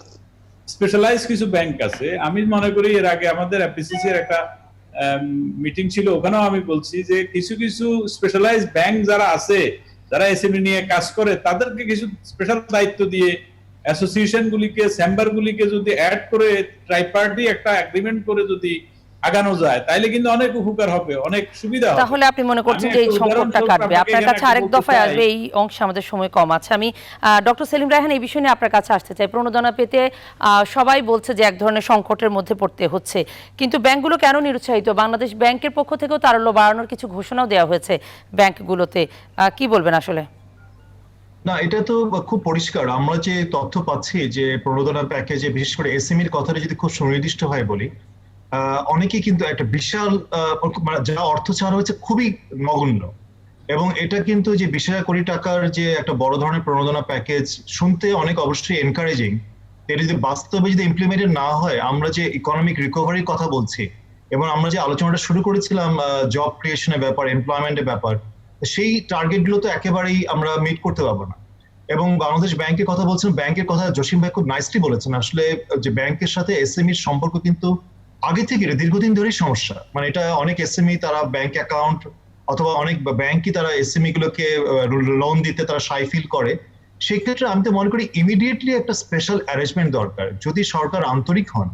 স্পেশালাইজ কিছু ব্যাংক আছে। আমি মনে করি এর আগে আমাদের এফবিসিসি এর একটা মিটিং ছিল, ওখানেও আমি বলছি যে কিছু কিছু স্পেশালাইজ ব্যাংক যারা আছে, যারা এসএমই নিয়ে কাজ করে, তাদেরকে কিছু স্পেশাল দায়িত্ব দিয়ে অ্যাসোসিয়েশন গুলিকে, চেম্বার গুলিকে যদি অ্যাড করে ট্রাইপার্টি একটা এগ্রিমেন্ট করে যদি আগানো যায়, তাইলে কিন্তু অনেক উপকার হবে, অনেক সুবিধা হবে। তাহলে আপনি মনে করছেন যে এই সংকটটা কাটবে? আপনার কাছে আরেক দফায় আসবে, এই অংশে আমাদের সময় কম আছে। আমি ডক্টর সেলিম রায়হান এই বিষয় নিয়ে আপনার কাছে আসতে চাই। প্রণোদনা পেতে সবাই বলছে যে এক ধরনের সংকটের মধ্যে পড়তে হচ্ছে, কিন্তু ব্যাংকগুলো কেন নিরুৎসাহিত? বাংলাদেশ ব্যাংকের পক্ষ থেকেও তারল্য বাড়ানোর কিছু ঘোষণাও দেওয়া হয়েছে ব্যাংকগুলোতে। কি বলবেন আসলে? না, এটা তো খুব পরিষ্কার। আমরা যে তথ্য পাচ্ছি যে প্রণোদনা প্যাকেজে বিশেষ করে এসএমইর কথাটা যদি খুব সুনির্দিষ্টভাবে বলি, অনেকেই কিন্তু একটা বিশাল যা অর্থ ছাড়া হয়েছে খুবই নগণ্য, এবং এটা কিন্তু যে 20,000 কোটি টাকার যে একটা বড় ধরনের প্রণোদনা প্যাকেজ শুনতে অনেক অবশ্যই এনকারেজিং। এটা যদি বাস্তবে যদি ইমপ্লিমেন্টেড না হয়, আমরা যে ইকোনমিক রিকভারির কথা বলছি এবং আমরা যে আলোচনাটা শুরু করেছিলাম জব ক্রিয়েশনের ব্যাপার, এমপ্লয়মেন্টের ব্যাপার, সেই টার্গেটগুলো তো একেবারেই আমরা মিট করতে পারবো না। এবং বাংলাদেশ ব্যাংকের কথা বলছেন, ব্যাংকের কথা জসিম ভাই খুব নাইসলি বলেছেন। আসলে যে ব্যাংকের সাথে এসএমইর সম্পর্ক কিন্তু আগে থেকে দীর্ঘদিন ধরেই সমস্যা। মানে এটা অনেক এসএমই তারা ব্যাংক অ্যাকাউন্ট অথবা অনেক ব্যাংকই তারা এসএমই গুলোকে লোন দিতে তারা সাই ফিল করে। সেই ক্ষেত্রে আমি তো মনে করি ইমিডিয়েটলি একটা স্পেশাল অ্যারেঞ্জমেন্ট দরকার। যদি সরকার আন্তরিক হন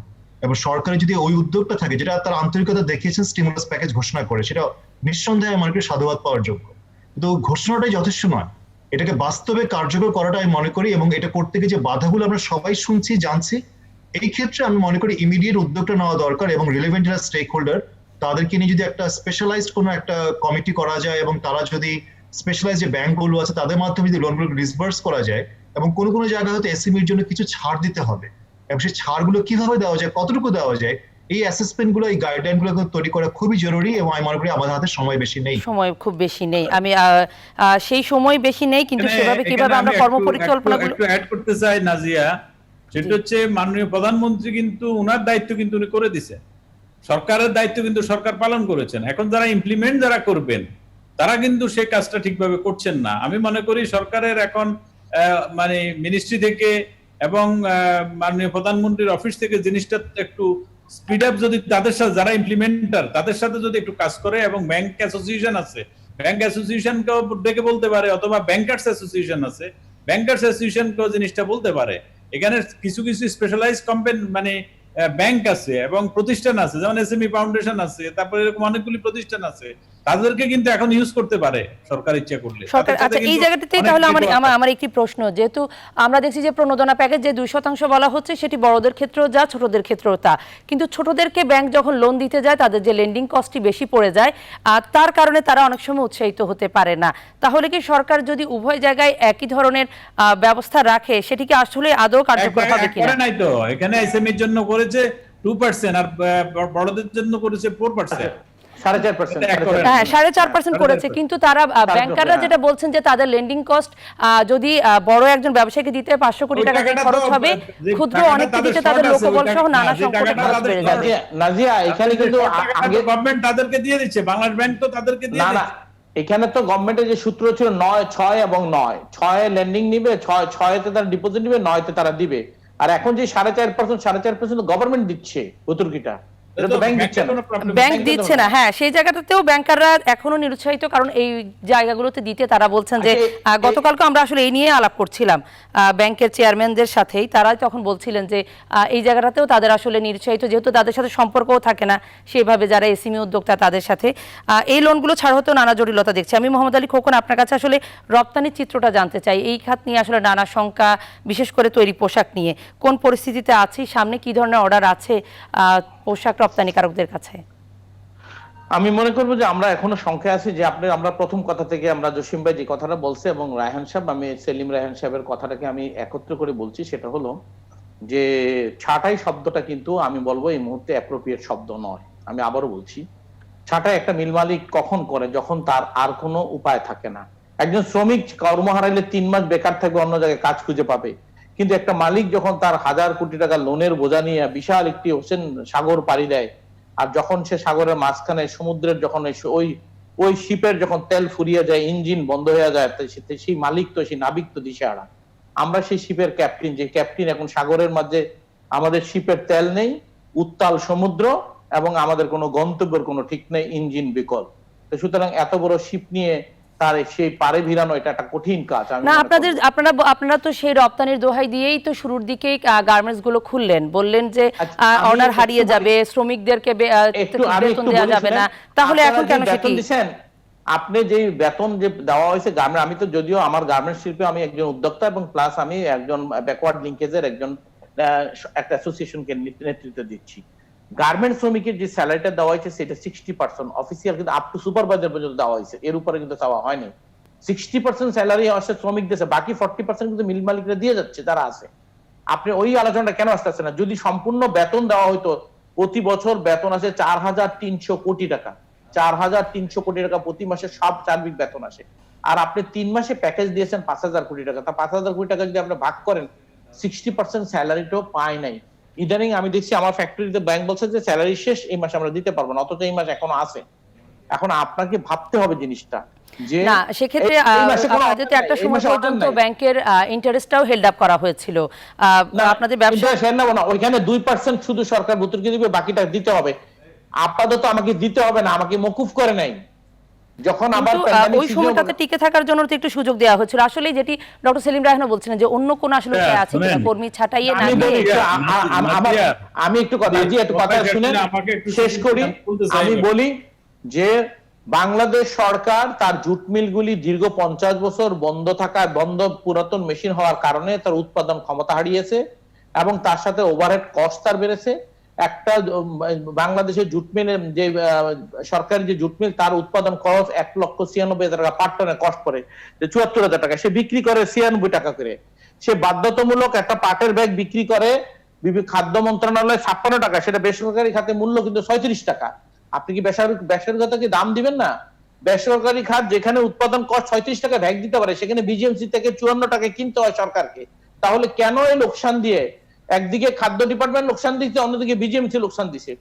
এবং সরকারের যদি ওই উদ্যোগটা থাকে, যেটা তার আন্তরিকতা দেখিয়েছেন স্টিমুলাস প্যাকেজ ঘোষণা করে, সেটা নিঃসন্দেহে মনে করি সাধুবাদ পাওয়ার যোগ্য। কিন্তু ঘোষণাটাই যথেষ্ট নয়, এটাকে বাস্তবে কার্যকর করাটা আমি মনে করি। এবং এটা করতে গিয়ে যে বাধাগুলো আমরা সবাই শুনছি, জানছি, এই ক্ষেত্রে আমি মনে করি ইমিডিয়েট উদ্যোগটা নেওয়া দরকার এবং রিলেভেন্ট যারা স্টেক হোল্ডার তাদেরকে নিয়ে যদি একটা স্পেশালাইজড কোনো একটা কমিটি করা যায় এবং তারা যদি স্পেশালাইজ যে ব্যাংকগুলো আছে তাদের মাধ্যমে যদি লোনগুলো ডিসবার্স করা যায়, এবং কোনো কোনো জায়গায় হয়তো এসএমইর জন্য কিছু ছাড় দিতে হবে, এবং সেই ছাড়গুলো কিভাবে দেওয়া যায়, কতটুকু দেওয়া যায়, এই অ্যাসেসমেন্ট গুলো, এই গাইডলাইন গুলো তৈরি করা খুবই জরুরি। এবং আমি মনে করি আমাদের হাতে সময় বেশি নেই, সময় খুব বেশি নেই। আমি সেই সময় বেশি নেই, কিন্তু সেভাবে কিভাবে আমরা কর্মপরিকল্পনাগুলো একটু অ্যাড করতে চাই নাজিয়া, সেটা হচ্ছে মাননীয় প্রধানমন্ত্রী কিন্তু ওনার দায়িত্ব কিন্তু উনি করে দিয়েছেন, সরকারের দায়িত্ব কিন্তু সরকার পালন করেছেন। এখন যারা ইমপ্লিমেন্ট যারা করবেন তারা কিন্তু সেই কাজটা ঠিকভাবে করছেন না। আমি মনে করি সরকারের এখন মানে মিনিস্ট্রি থেকে এবং মাননীয় প্রধানমন্ত্রীর অফিস থেকে জিনিসটা একটু স্পিড আপ, যদি তাদের সাথে যারা ইমপ্লিমেন্টার তাদের সাথে যদি একটু কাজ করে, এবং ব্যাংক অ্যাসোসিয়েশন আছে, ব্যাংক অ্যাসোসিয়েশনকেও ডেকে বলতে পারে, অথবা ব্যাংকার্স অ্যাসোসিয়েশন আছে, ব্যাংকার্স অ্যাসোসিয়েশন কেউ জিনিসটা বলতে পারে। এখানে কিছু কিছু স্পেশালাইজ কোম্পানি মানে ব্যাংক আছে এবং প্রতিষ্ঠান আছে, যেমন এসএমই ফাউন্ডেশন আছে, তারপরে এরকম অনেকগুলি প্রতিষ্ঠান আছে, তাদেরকে কিন্তু এখন ইউজ করতে পারে সরকার ইচ্ছা করলে। সরকার আচ্ছা এই জায়গাটাতেই তাহলে আমার একটি প্রশ্ন, যেহেতু আমরা দেখছি যে প্রণোদনা প্যাকেজ যে 2% বলা হচ্ছে সেটি বড়দের ক্ষেত্রেও যা ছোটদের ক্ষেত্রেও তা, কিন্তু ছোটদেরকে ব্যাংক যখন লোন দিতে যায় তাদের যে লেন্ডিং কস্টটি বেশি পড়ে যায় আর তার কারণে তারা অনেক সময় উৎসাহিত হতে পারে না। তাহলে কি সরকার যদি উভয় জায়গায় একই ধরনের ব্যবস্থা রাখে সেটি কি আসলে আদৌ কার্যকর হবে কিনা? নাই তো, এখানে এসএমইর জন্য করেছে 2% আর বড়দের জন্য করেছে 4%। 4.5% করেছে, কিন্তু তারা ব্যাংকাররা যেটা বলছেন যে তাদের লেন্ডিং কস্ট যদি বড় একজন ব্যবসায়ীকে দিতে 500 কোটি টাকা যে খরচ হবে, ক্ষুদ্র অনেককে দিতে তাদের লোকবল সহ নানা সংকটে খরচ বেড়ে যাবে। নাজিয়া এখানে কিন্তু আগে গভর্নমেন্ট তাদেরকে দিয়ে দিচ্ছে, বাংলাদেশ ব্যাংক তো তাদেরকে দিয়ে না, এখানে তো গভর্নমেন্টের যে সূত্র ছিল 9, 6 এবং 9, 6 লেন্ডিং নিবে, 6 তে তারা ডিপোজিট নিবে, 9 তে তারা দিবে। আর এখন যে 4.5% গভর্নমেন্ট দিচ্ছে উত্তরকিটা, এটা তো ব্যাংক দিচ্ছে না, ব্যাংক দিচ্ছে না। হ্যাঁ, সেই জায়গাটাতেও ব্যাংকাররা এখনো নিরুৎসাহিত, কারণ এই জায়গাগুলোতে দিতে তারা বলছেন যে গতকালকে আমরা আসলে এই নিয়ে আলাপ করছিলাম ব্যাংকের চেয়ারম্যানদের সাথেই, তারাই তখন বলছিলেন যে এই জায়গাটাতেও তাদের আসলে নিরুৎসাহিত, যেহেতু তাদের সাথে সম্পর্কও থাকে না সেভাবে যারা এসএমই উদ্যোক্তা তাদের সাথে। এই লোনগুলো ছাড়া হতেও নানা জটিলতা দেখছি। আমি মোহাম্মদ আলী খোকন আপনার কাছে আসলে রপ্তানির চিত্রটা জানতে চাই। এই খাত নিয়ে আসলে নানা শঙ্কা, বিশেষ করে তৈরি পোশাক নিয়ে কোন পরিস্থিতিতে আছি, সামনে কি ধরনের অর্ডার আছে পোশাক রপ্তানিকারকদের কাছে? আমি মনে করবো যে আমরা এখনো সংখ্যায় আছি, যে আমরা প্রথম কথা থেকে আমরা জসিম ভাই যে কথাটা বলছে এবং রায়হান সাহেব, আমি সেলিম রায়হান সাহেবের কথাটাকে আমি একত্র করে বলছি, সেটা হলো যে ছাঁটাই শব্দটা কিন্তু আমি বলবো এই মুহূর্তে অ্যাপ্রোপ্রিয়েট শব্দ নয়। আমি আবারও বলছি, ছাঁটাই একটা মিল মালিক কখন করে, যখন তার আর কোনো উপায় থাকে না। একজন শ্রমিক কর্ম হারাইলে 3 মাস বেকার থাকবে, অন্য জায়গায় কাজ খুঁজে পাবে, কিন্তু একটা মালিক যখন তার 1000 কোটি টাকা লোনের বোঝা নিয়ে বিশাল একটি হোসেন সাগর পাড়ি দেয়, আর যখন সে সাগরের মাঝখানে সমুদ্রের যখন ওই শিপের যখন তেল ফুরিয়ে যায়, ইঞ্জিন বন্ধ হয়ে যায়, সেই মালিক তো, সেই নাবিক তো দিশেহারা। আমরা সেই শিপের ক্যাপ্টেন, যে ক্যাপ্টেন এখন সাগরের মাঝে, আমাদের শিপের তেল নেই, উত্তাল সমুদ্র এবং আমাদের কোনো গন্তব্যের কোনো ঠিক নেই, ইঞ্জিন বিকল। তো সুতরাং এত বড় শিপ নিয়ে তার সেই পারে ভিড়ানো এটা একটা কঠিন কাজ। না, আপনারা তো সেই রপ্তানির দোহাই দিয়েই তো শুরুর দিকেই গার্মেন্টস গুলো খুললেন, বললেন যে অর্ডার হারিয়ে যাবে, শ্রমিকদেরকে বেতন দেওয়া যাবে না, তাহলে এখন কেন সেটি? আপনি যে বেতন যে দেওয়া হয়েছে গার্মেন্ট, আমি তো যদিও আমার গার্মেন্টস শিল্পে আমি একজন উদ্যোক্তা এবং প্লাস আমি একজন ব্যাকওয়ার্ড লিঙ্কেজের একজন একটা অ্যাসোসিয়েশনকে নেতৃত্ব দিচ্ছি। গার্মেন্ট শ্রমিকের যে স্যালারিটা দেওয়া হয়েছে সেটা 60% অফিসিয়াল, কিন্তু আপ টু সুপারভাইজার পর্যন্ত দেওয়া হয়েছে, এর উপরে কিন্তু দেওয়া হয়নি। 60% স্যালারি আসছে শ্রমিক দেশে, বাকি 40% কিন্তু মিল মালিকরা দিয়ে যাচ্ছে যারা আছে। আপনি ওই আলোচনাটা কেন আসতেছে না? যদি সম্পূর্ণ বেতন দেওয়া হইতো, প্রতি বছর বেতন আসে 4300 কোটি টাকা, 4300 কোটি টাকা প্রতি মাসে সব সার্বিক বেতন আসে, আর আপনি 3 মাসে প্যাকেজ দিয়েছেন 5000 কোটি টাকা। তা 5000 কোটি টাকা যদি আপনি ভাগ করেন, 60% স্যালারিটাও পায় নাই। ইদানিং আমি দেখছি আমার ফ্যাক্টরিতে ব্যাংক বলছে যে স্যালারি শেষ, এই মাসে আমরা দিতে পারবো না, অথচ এই মাস এখনো আছে। এখন আপনাকে ভাবতে হবে জিনিসটা যে না, সেক্ষেত্রে আপনাদের একটা সময় পর্যন্ত ব্যাংকের ইন্টারেস্টটাও হেল্ড আপ করা হয়েছিল আপনাদের ব্যবসা। ওইখানে 2% শুধু সরকার ভর্তুকি দিবে, বাকিটা দিতে হবে। আপাতত আমাকে দিতে হবে না, আমাকে মকুফ করে নাই। যখন আবার ওই সময়টাতে টিকে থাকার জন্য তো একটু সুযোগ দেওয়া হয়েছিল। আসলে যেটি ডক্টর সেলিম রায়হান বলছিলেন যে অন্য কোন আসলে উপায় আছে কিনা কর্মী ছাঁটাইয়ে না দিয়ে। আমি একটু কথা শুনেন, শেষ করি। আমি বলি যে বাংলাদেশ সরকার তার জুট মিলগুলি দীর্ঘ 50 বছর বন্ধ থাকা, পুরাতন মেশিন হওয়ার কারণে তার উৎপাদন ক্ষমতা হারিয়েছে এবং তার সাথে ওভারহেড কস্ট তার বেড়েছে। একটা বাংলাদেশের জুট মিলের যে সরকারি যে জুট মিল, তার উৎপাদন খরচ 1,96,000 টাকা পার টনে কস্ট করে, 74,000 টাকা, সে বিক্রি করে 96 টাকা করে। সে বাধ্যতামূলক একটা পাটের ব্যাগ বিক্রি করে খাদ্য মন্ত্রণালয় 56 টাকা, সেটা বেসরকারি খাতে মূল্য কিন্তু 36 টাকা। আপনি কি বেসরকারিকে দাম দিবেন না? বেসরকারি খাত যেখানে উৎপাদন কস্ট 36 টাকা ব্যাগ দিতে পারে, সেখানে বিজিএমসি থেকে 54 টাকায় কিনতে হয় সরকারকে। তাহলে কেন এই লোকসান দিয়ে? একদিকে খাদ্য ডিপার্টমেন্ট লোকসান দিচ্ছে, অন্যদিকে বিজিএমসি লোকসান দিচ্ছে।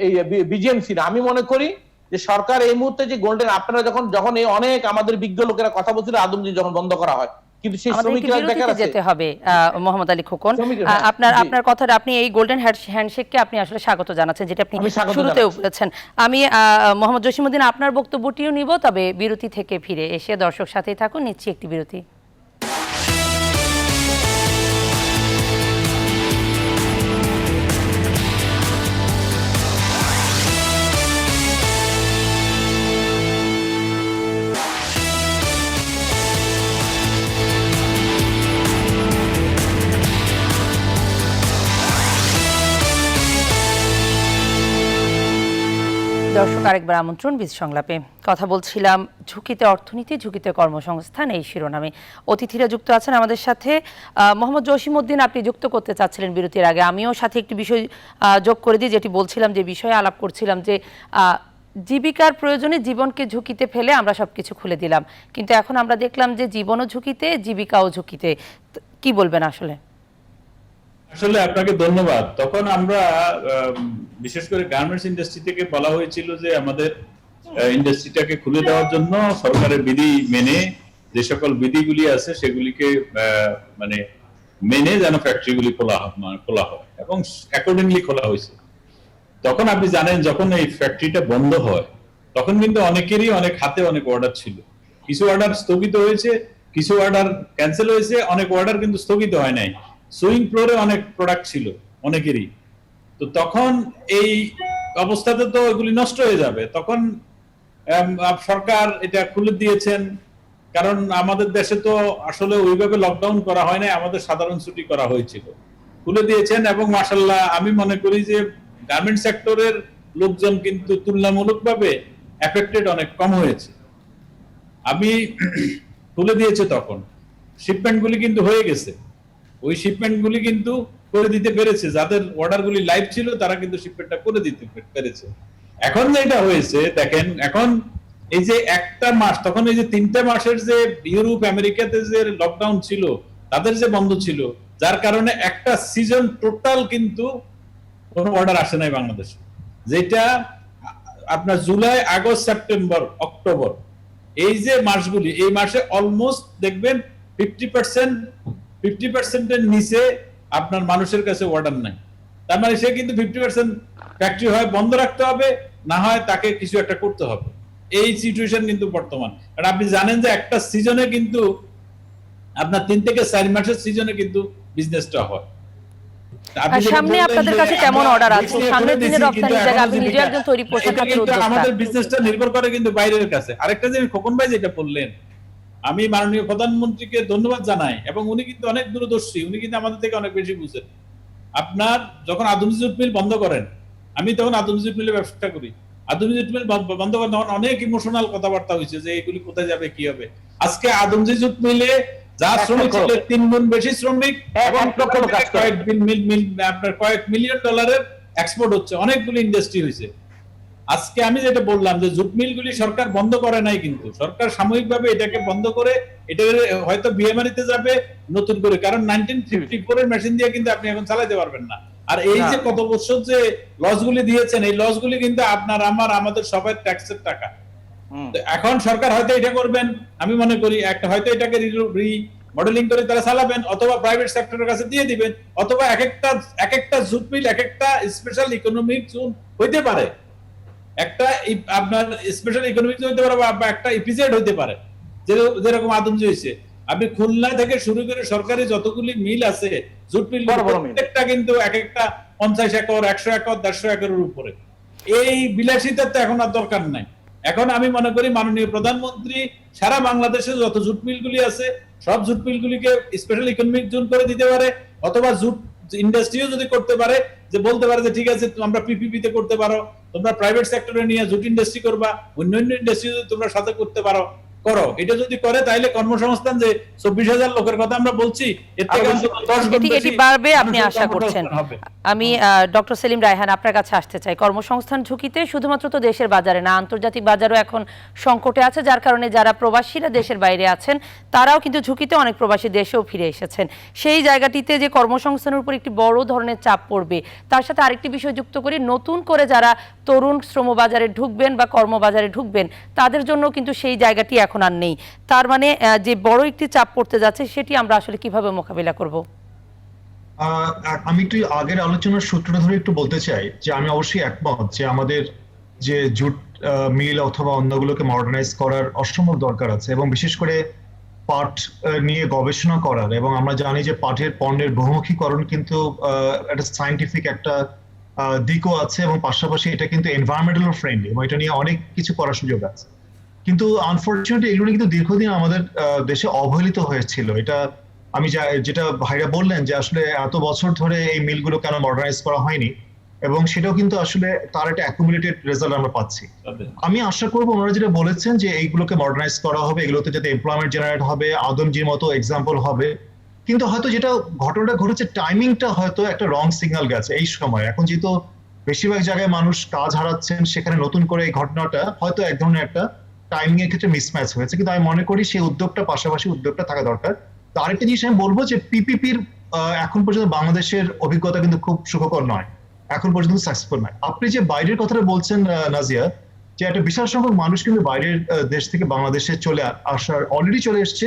এই বিজিএমসি না, আমি মনে করি যে সরকার এই মুহূর্তে যে গোল্ডেন, আপনারা যখন এই অনেক আমাদের বিজ্ঞ লোকেরা কথা বলছিল আদমজি যখন বন্ধ করা হয়, কিন্তু সেই শ্রমিকরা বেকার আছে। যেতে হবে মোহাম্মদ আলী খোকন, আপনার কথাটা, আপনি এই গোল্ডেন হ্যান্ডশেককে আপনি আসলে স্বাগত জানাচ্ছেন, যেটা আপনি শুরুতেও বলেছেন। আমি মোহাম্মদ জসিমউদ্দিন আপনার বক্তব্যটিও নিব, তবে বিরতি থেকে ফিরে এসে দর্শক সাথেই থাকুন, নিচ্ছি একটি বিরতি। দর্শক, আরেকবার আমন্ত্রণ বীজ সংলাপে। কথা বলছিলাম ঝুঁকিতে অর্থনীতি, ঝুঁকিতে কর্মসংস্থান এই শিরোনামে। অতিথিরা যুক্ত আছেন আমাদের সাথে। মোহাম্মদ জসিমউদ্দিন, আপনি যুক্ত করতে চাচ্ছিলেন বিরতির আগে, আমিও সাথে একটি বিষয় যোগ করে দিই, যেটি বলছিলাম, যে বিষয়ে আলাপ করছিলাম, যে জীবিকার প্রয়োজনে জীবনকে ঝুঁকিতে ফেলে আমরা সবকিছু খুলে দিলাম, কিন্তু এখন আমরা দেখলাম যে জীবনও ঝুঁকিতে, জীবিকাও ঝুঁকিতে। কি বলবেন আসলে? আসলে আপনাকে ধন্যবাদ। তখন আমরা বিশেষ করে গার্মেন্টস ইন্ডাস্ট্রি থেকে বলা হয়েছিল যে আমাদের ইন্ডাস্ট্রিটাকে খুলে দেওয়ার জন্য সরকারের বিধি মেনে, যে সকল বিধিগুলি আছে সেগুলিকে মানে মেনে যেন ফ্যাক্টরিগুলি খোলা হয় এবং অ্যাকর্ডিংলি খোলা হয়েছে। তখন আপনি জানেন যখন এই ফ্যাক্টরিটা বন্ধ হয় তখন কিন্তু অনেকেরই অনেক হাতে অনেক অর্ডার ছিল। কিছু অর্ডার স্থগিত হয়েছে, কিছু অর্ডার ক্যান্সেল হয়েছে, অনেক অর্ডার কিন্তু স্থগিত হয় নাই। সুইং ফ্লোরে অনেক প্রোডাক্ট ছিল অনেকেরই। তো তখন এই অবস্থাতে তো এগুলি নষ্ট হয়ে যাবে। তখন সরকার এটা খুলে দিয়েছেন, কারণ আমাদের দেশে তো আসলে ওইভাবে লকডাউন করা হয় না, আমাদের সাধারণ ছুটি করা হয়েছিল। খুলে দিয়েছেন এবং মাশাআল্লাহ আমি মনে করি যে গার্মেন্ট সেক্টরের লোকজন কিন্তু তুলনামূলকভাবে এফেক্টেড অনেক কম হয়েছে। আমি খুলে দিয়েছে, তখন শিপমেন্টগুলি কিন্তু হয়ে গেছে, ওই শিপমেন্টগুলি কিন্তু করে দিতে পেরেছে, যাদের অর্ডারগুলি লাইভ ছিল তারা কিন্তু শিপমেন্টটা করে দিতে পেরেছে। এখন যেটা হয়েছে দেখেন, এখন এই যে একটা মাস, তখন এই যে 3টে মাসের যে ইউরোপ আমেরিকাতে যে লকডাউন ছিল, তাদের যে বন্ধ ছিল, যার কারণে একটা সিজন টোটাল কিন্তু কোনো অর্ডার আসে নাই বাংলাদেশে। যেটা আপনার জুলাই, আগস্ট, সেপ্টেম্বর, অক্টোবর, এই যে মাসগুলি, এই মাসে অলমোস্ট দেখবেন 50%-এর নিচে আপনার মানুষের কাছে অর্ডার নাই। তার মানে সে কিন্তু 50% ফ্যাক্টরি হয় বন্ধ রাখতে হবে, না হয় তাকে কিছু একটা করতে হবে। এই সিচুয়েশন কিন্তু বর্তমান। কারণ আপনি জানেন যে একটা সিজনে কিন্তু আপনার 3 থেকে 4 মাসের সিজনে কিন্তু বিজনেসটা হয়। সামনে আপনাদের কাছে কেমন অর্ডার আছে? সামনের দিনে রপ্তানির জায়গা, আপনি নিজে একজন তৈরি পোশাক খাতের উদ্যোক্তা। আমাদের বিজনেসটা নির্ভর করে কিন্তু বাইরের কাছে। আরেকটা যে খোকন ভাই যেটা বললেন, আমি মাননীয় প্রধানমন্ত্রীকে ধন্যবাদ জানাই, এবং উনি কিন্তু অনেক দূরদর্শী, উনি কিন্তু আমাদের থেকে অনেক বেশি বুঝেন। আপনার যখন আধুনিক জুট মিল বন্ধ করেন, আমি তখন আধুনিক জুট মিলে ব্যবসা করি, আধুনিক জুট মিল বন্ধ করেন, তখন অনেক ইমোশনাল কথাবার্তা হয়েছে যে এগুলি কোথায় যাবে, কি হবে। আজকে আধুনিক জুট মিলে যা শ্রমিক ছিল 3 গুণ বেশি শ্রমিক, এবং আপনার কয়েক মিলিয়ন ডলারের এক্সপোর্ট হচ্ছে, অনেকগুলি ইন্ডাস্ট্রি হয়েছে। আজকে আমি যেটা বললাম যে জুট মিলগুলি সরকার বন্ধ করে নাই, কিন্তু সরকার সাময়িকভাবে এটাকে বন্ধ করে এটা হয়তো বিএমআরিতে যাবে নতুন করে, কারণ 1954 এর মেশিন দিয়ে কিন্তু আপনি এখন চালাতে পারবেন না। আর এই যে কত বছর যে লসগুলি দিয়েছেন, এই লসগুলি কিন্তু আপনার আমাদের সবাই ট্যাক্সের টাকা। এখন সরকার হয়তো এটা করবেন, আমি মনে করি একটা হয়তো এটাকে মডেলিং করে তারা চালাবেন, অথবা প্রাইভেট সেক্টরের কাছে দিয়ে দিবেন, অথবা এক একটা জুট মিল এক একটা স্পেশাল ইকোনমিক জোন হইতে পারে, একটা আপনার স্পেশাল ইকোনমিক জোন হইতে পারে, বা একটা ইপিজেড হইতে পারে, যেরকম আদমজি হয়েছে। আপনি খুলনা থেকে শুরু করে সরকারি যতগুলি মিল আছে জুট মিল, প্রত্যেকটা কিন্তু এক একটা 50 একর, 100 একর, 150 একরের উপরে। এই বিলাসিতার তো এখন আর দরকার নাই। এখন আমি মনে করি মাননীয় প্রধানমন্ত্রী সারা বাংলাদেশে যত জুট মিলগুলি আছে সব জুট মিলগুলিকে স্পেশাল ইকোনমিক জোন করে দিতে পারে, অথবা জুট ইন্ডাস্ট্রিও যদি করতে পারে, যে বলতে পারে যে ঠিক আছে তোমরা পিপিপিতে করতে পারো, তোমরা প্রাইভেট সেক্টরে নিয়ে জুট ইন্ডাস্ট্রি করবা, অন্যান্য ইন্ডাস্ট্রি যদি তোমরা সাথে করতে পারো, করো। এটা যদি করে তাহলে কর্মসংস্থান যে 24,000 লোকের কথা আমরা বলছি, এর থেকে এটি বাড়বে আপনি আশা করছেন। আমি ডক্টর সেলিম রায়হান আপনার কাছে আসতে চাই। কর্মসংস্থান ঝুঁকিতে শুধুমাত্র তো দেশের বাজারে না, আন্তর্জাতিক বাজারও এখন সংকটে আছে, যার কারণে যারা প্রবাসীরা দেশের বাইরে আছেন তারাও কিন্তু ঝুঁকিতে, অনেক প্রবাসী দেশেও ফিরে এসেছেন। সেই জায়গাটিতে যে কর্মসংস্থানের উপর একটি বড় ধরনের চাপ পড়বে, তার সাথে আরেকটি বিষয় যুক্ত করি, নতুন করে যারা তরুণ শ্রমবাজারে ঢুকবেন বা কর্মবাজারে ঢুকবেন, তাদের জন্য কিন্তু সেই জায়গাটি এখন আর নেই। তার মানে যে বড় একটি চাপ পড়তে যাচ্ছে, সেটি আমরা আসলে কিভাবে মোকাবিলা করব? আমি একটু আগের আলোচনার সূত্রটা ধরে একটু বলতে চাই যে আমি অবশ্যই একমত যে আমাদের যে জুট মিল অথবা অন্যগুলোকে মডার্নাইজ করার অসম্ভব দরকার আছে, এবং বিশেষ করে পাট নিয়ে গবেষণা করার। এবং আমরা জানি যে পাটের পণ্যের বহুমুখীকরণ কিন্তু একটা সায়েন্টিফিক একটা দিকও আছে, এবং পাশাপাশি এটা কিন্তু এনভায়রনমেন্টাল ফ্রেন্ডলি, এবং এটা নিয়ে অনেক কিছু করার সুযোগ আছে। কিন্তু আনফরচুনেটলি এগুলো কিন্তু দীর্ঘদিন আমাদের দেশে অবহেলিত হয়েছিল। এটা আমি যেটা ভাইরা বললেন যে আসলে এত বছর ধরে এই মিলগুলো কেন মডার্নাইজ করা হয়নি, এবং সেটাও কিন্তু আসলে তার একটা অ্যাকুমুলেটেড রেজাল্ট আমরা পাচ্ছি। আমি আশা করবো ওনারা যেটা বলেছেন যে এইগুলোকে মডার্নাইজ করা হবে, এগুলোতে যাতে এমপ্লয়মেন্ট জেনারেট হবে, আদমজির মতো এক্সাম্পল হবে। কিন্তু হয়তো যেটা ঘটনাটা ঘটেছে, টাইমিংটা হয়তো একটা রং সিগন্যাল গেছে এই সময়। এখন যেহেতু বেশিরভাগ জায়গায় মানুষ কাজ হারাচ্ছেন, সেখানে নতুন করে এই ঘটনাটা হয়তো এক ধরনের একটা টাইমিং এর ক্ষেত্রে মিসম্যাচ হয়েছে। কিন্তু আমি মনে করি সেই উদ্যোগটা পাশাপাশি উদ্যোগটা থাকা দরকার। তো আরেকটা জিনিস আমি বলবো যে পিপিপির এখন পর্যন্ত বাংলাদেশের অভিজ্ঞতা কিন্তু খুব সুখকর নয়, এখন পর্যন্ত সাকসেসফুল নয়। আপনি যে বাইরের কথাটা বলছেন নাজিয়া, যে একটা বিশাল সংখ্যক মানুষ কিন্তু বাইরের দেশ থেকে বাংলাদেশে চলে আসার অলরেডি চলে এসছে,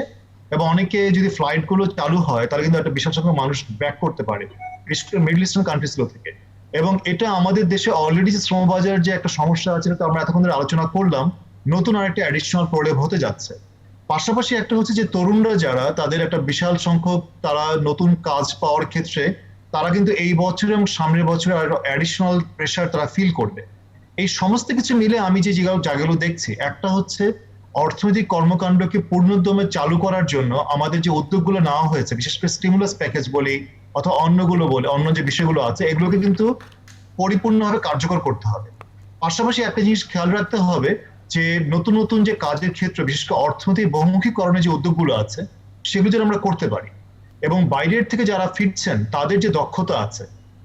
এবং অনেকে যদি ফ্লাইট গুলো চালু হয় তাহলে কিন্তু একটা বিশাল সংখ্যক মানুষ ব্যাক করতে পারে মিডল ইস্টার্ন কান্ট্রিজ গুলো থেকে। এবং এটা আমাদের দেশে অলরেডি যে শ্রমবাজার যে একটা সমস্যা আছে, তো আমরা এতক্ষণ ধরে আলোচনা করলাম, নতুন আরেকটা অ্যাডিশনাল প্রলেপ হতে যাচ্ছে। পাশাপাশি একটা হচ্ছে যে তরুণরা যারা, তাদের একটা বিশাল সংখ্যক তারা নতুন কাজ পাওয়ার ক্ষেত্রে তারা কিন্তু এই বছর এবং সামনের বছরে আরো অ্যাডিশনাল প্রেশার তারা ফিল করবে। এই সমস্ত কিছু মিলে আমি যে জায়গাগুলো দেখছি, একটা হচ্ছে অর্থনৈতিক কর্মকাণ্ডকে পূর্ণোদ্যমে চালু করার জন্য আমাদের যে উদ্যোগগুলো নেওয়া হয়েছে, বিশেষ করে স্টিমুলাস প্যাকেজ বলি অথবা অন্য যে বিষয়গুলো আছে, এগুলোকে কিন্তু পরিপূর্ণভাবে কার্যকর করতে হবে। পাশাপাশি একটা জিনিস খেয়াল রাখতে হবে যে নতুন নতুন যে কাজের ক্ষেত্রে, বিশেষ করে অর্থনৈতিক বহুমুখীকরণের যে উদ্যোগগুলো আছে, সেগুলো যেন আমরা করতে পারি। এবং বাইরের থেকে যারা ফিরছেন তাদের যে দক্ষতা আছে,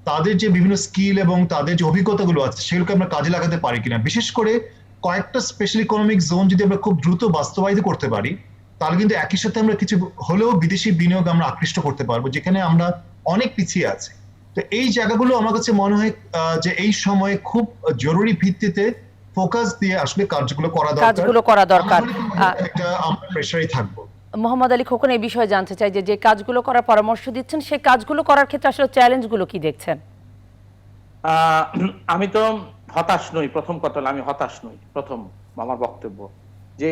তাদের যে বিভিন্ন স্কিল এবং তাদের যে অভিজ্ঞতাগুলো আছে, সেগুলোকে আমরা কাজে লাগাতে পারি কিনা। বিশেষ করে কয়েকটা স্পেশাল ইকোনমিক জোন যদি আমরা খুব দ্রুত বাস্তবায়িত করতে পারি, তাহলে কিন্তু একই সাথে আমরা কিছু হলেও বিদেশি বিনিয়োগ আমরা আকৃষ্ট করতে পারবো, যেখানে আমরা অনেক পিছিয়ে আছি। তো এই জায়গাগুলো আমার কাছে মনে হয় যে এই সময়ে খুব জরুরি ভিত্তিতে ফোকাস দিয়ে আসলে কাজগুলো করা দরকার। একটা আমরা প্রেসারেই থাকবো। মোহাম্মদ আলী খোকন, এই বিষয়ে জানতে চাই যে কাজগুলো করার পরামর্শ দিচ্ছেন, সেই কাজগুলো করার ক্ষেত্রে আসলে চ্যালেঞ্জগুলো কি দেখছেন? আমি তো হতাশ নই, প্রথম কথা হলো আমি হতাশ নই। প্রথম আমার বক্তব্য যে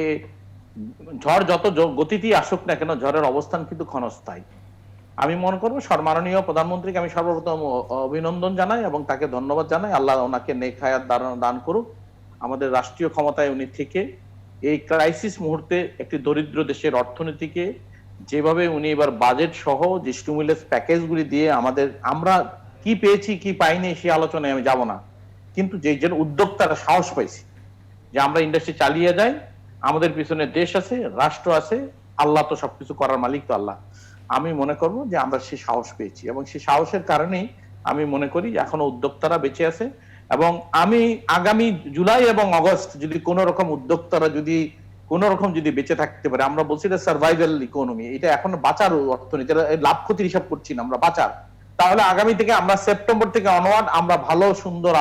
ঝড় যত গতিতেই আসুক না কেন, ঝড়ের অবস্থান কিন্তু ক্ষণস্থায়ী। আমি মনে করবো মাননীয় প্রধানমন্ত্রীকে আমি সর্বপ্রথম অভিনন্দন জানাই এবং তাকে ধন্যবাদ জানাই। আল্লাহ ওনাকে নেক হায়াত দান করুক। আমাদের রাষ্ট্রীয় ক্ষমতায় উনি থেকে এই ক্রাইসিস মুহূর্তে একটি দরিদ্র দেশের অর্থনীতিকে যেভাবে উনি এবার বাজেট সহ যে স্টিমুলাস প্যাকেজগুলি দিয়ে আমরা কি পেয়েছি কি পাইনি সেই আলোচনায় আমি যাব না, কিন্তু যে উদ্যোক্তারা সাহস পাইছি যে আমরা ইন্ডাস্ট্রি চালিয়ে যাই, আমাদের পিছনে দেশ আছে, রাষ্ট্র আছে, আল্লাহ তো সবকিছু করার মালিক তো আল্লাহ। আমি মনে করবো যে আমরা সেই সাহস পেয়েছি এবং সেই সাহসের কারণেই আমি মনে করি এখনো উদ্যোক্তারা বেঁচে আছে। এবং আমি আগামী জুলাই এবং আগস্ট যদি কোন রকম উদ্যোক্তারা যদি বেঁচে থাকতে পারে, আমরা বলছি এটা সার্ভাইভাল ইকোনমি, এটা এখন বাঁচার অর্থনীতি, লাভ ক্ষতির হিসাব করছি না, আমরা বাঁচার। তাহলে আগামী থেকে আমরা সেপ্টেম্বর থেকে অনওয়ার্ড আমরা ভালো সুন্দর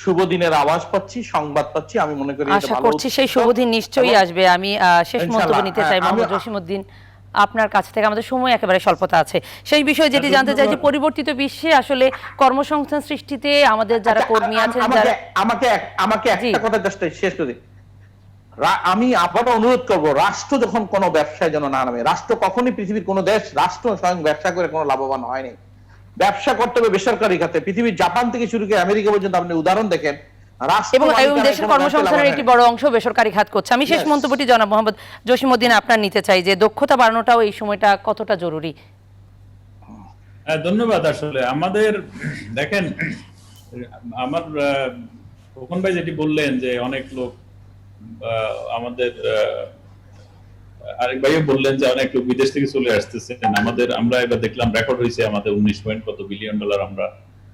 শুভ দিনের আওয়াজ পাচ্ছি, সংবাদ পাচ্ছি। আমি মনে করি আশা করছি সেই শুভ দিন নিশ্চয়ই আসবে। আমি শেষ মন্তব্য নিতে চাই মোহাম্মদ জসিমউদ্দিন আপনার কাছ থেকে, আমাদের সময় একেবারে স্বল্পতা আছে। সেই বিষয়ে যেটি জানতে চাই যে পরিবর্তিত বিশ্বে আসলে কর্মসংস্থান সৃষ্টিতে আমাদের যারা কর্মী আছেন, যারা আমাকে একটা কথা জাস্ট শেষ করে দিই। আমি আবারও অনুরোধ করব, রাষ্ট্র যখন কোনো ব্যবসায় যেন না নামে। রাষ্ট্র কখনই পৃথিবীর কোনো দেশ রাষ্ট্র স্বয়ং ব্যবসা করে কোনো লাভবান হয়নি। ব্যবসা করতে হবে বেসরকারি খাতে। পৃথিবীর জাপান থেকে শুরু করে আমেরিকা পর্যন্ত আপনি উদাহরণ দেখেন, এবং দেশের কর্মসংস্থানের একটি বড় অংশ বেসরকারি খাত করছে। আমি শেষ মন্তব্যটি জনাব মোহাম্মদ জসিমউদ্দিন আপনার নিতে চাই যে দক্ষতা বাড়ানোটাও এই সময়টা কতটা জরুরি। ধন্যবাদ। আসলে আমাদের দেখেন, আমার খোকন ভাই যেটি বললেন যে অনেক লোক আমাদের আরেক ভাইও বললেন যে অনেক লোক বিদেশ থেকে চলে আসতেছেন। আমরা এবার দেখলাম রেকর্ড হয়েছে আমাদের 19 পয়েন্ট কত বিলিয়ন ডলার আমরা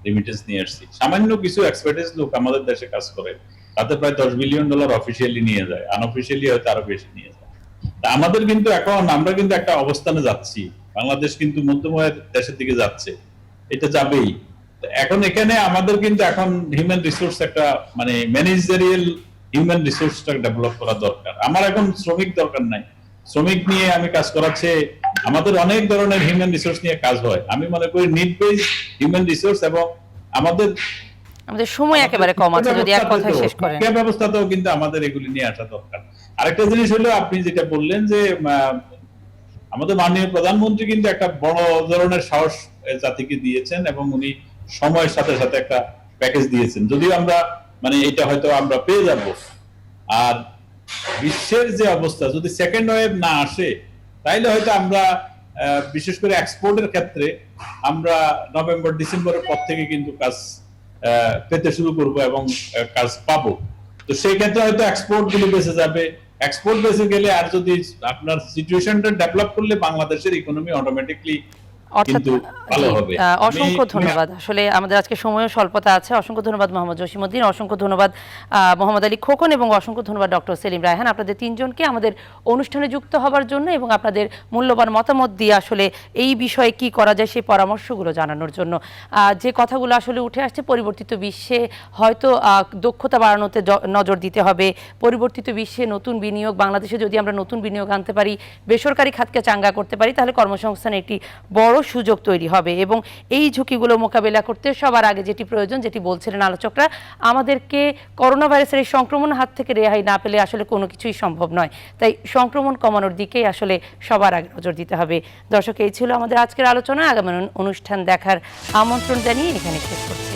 রেমিটেন্স নিয়ে আসছি। সামান্য কিছু এক্সপার্টিস লোক আমাদের দেশে কাজ করে, তাতে প্রায় 10 বিলিয়ন ডলার অফিসিয়ালি নিয়ে যায়, আনঅফিসিয়ালি হয়তো আরো বেশি নিয়ে যায়। আমাদের কিন্তু আমরা কিন্তু একটা অবস্থানে যাচ্ছি, বাংলাদেশ কিন্তু মধ্যময়ের দেশের দিকে যাচ্ছে, এটা যাবেই। এখন এখানে আমাদের কিন্তু এখন হিউম্যান রিসোর্স একটা মানে ম্যানেজারিয়াল হিউম্যান রিসোর্সটা ডেভেলপ করা দরকার। আমার এখন শ্রমিক দরকার নাই, শ্রমিক নিয়ে আমি কাজ করাচ্ছে, আমাদের অনেক ধরনের হিউম্যান রিসোর্স নিয়ে কাজ হয়। আমি মনে করি নিড বেস হিউম্যান রিসোর্স, এবং আমাদের সময় একেবারে কম আছে, যদি এক কথায় শেষ করেন। শিক্ষা ব্যবস্থাতেও কিন্তু আমাদের এগুলি নিয়ে আসা দরকার। আরেকটা জিনিস হলো আপনি যেটা বললেন যে আমাদের মাননীয় প্রধানমন্ত্রী কিন্তু একটা বড় ধরনের সাহস জাতিকে দিয়েছেন এবং উনি সময়ের সাথে সাথে একটা প্যাকেজ দিয়েছেন। যদিও আমরা এটা হয়তো আমরা পেয়ে যাব। আর বিশ্বের যে অবস্থা, যদি সেকেন্ড ওয়েভ না আসে তাইলে হয়তো আমরা বিশেষ করে এক্সপোর্টের ক্ষেত্রে আমরা নভেম্বর ডিসেম্বরের পর থেকে কিন্তু কাজ পেতে শুরু করব এবং কাজ পাবো। তো সেই ক্ষেত্রে হয়তো এক্সপোর্ট গুলো বেঁচে যাবে। এক্সপোর্ট বেঁচে গেলে আর যদি আপনার সিচুয়েশনটা ডেভেলপ করলে বাংলাদেশের ইকোনমি অটোমেটিকলি অর্থাৎ কিন্তু ভালো হবে। অসংখ্য ধন্যবাদ। আসলে আমাদের আজকে সময়ও স্বল্পতা আছে। অসংখ্য ধন্যবাদ মোহাম্মদ জসিমউদ্দিন, অসংখ্য ধন্যবাদ মোহাম্মদ আলী খোকন এবং অসংখ্য ধন্যবাদ ডক্টর সেলিম রায়হান, আপনাদের তিনজনকে আমাদের অনুষ্ঠানে যুক্ত হবার জন্য এবং আপনাদের মূল্যবান মতামত দিয়ে আসলে এই বিষয়ে কি করা যায় সেই পরামর্শগুলো জানানোর জন্য। যে কথাগুলো আসলে উঠে আসছে, পরিবর্তিত বিশ্বে হয়তো দক্ষতা বাড়ানোতে নজর দিতে হবে। পরিবর্তিত বিশ্বে নতুন বিনিয়োগ, বাংলাদেশে যদি আমরা নতুন বিনিয়োগ আনতে পারি, বেসরকারি খাতকে চাঙ্গা করতে পারি, তাহলে কর্মসংস্থানের একটি বড় সুযোগ তৈরি হবে। এবং এই ঝুঁকিগুলো মোকাবেলা করতে সবার আগে যেটি প্রয়োজন, যেটি বলছিলেন আলোচকরা, আমাদেরকে করোনা ভাইরাসের এই সংক্রমণের হাত থেকে রেহাই না পেলে আসলে কোনো কিছুই সম্ভব নয়। তাই সংক্রমণ কমানোর দিকেই আসলে সবার আগে নজর দিতে হবে। দর্শক, এই ছিল আমাদের আজকের আলোচনা। আগামী অনুষ্ঠান দেখার আমন্ত্রণ জানিয়ে এখানে শেষ করছি।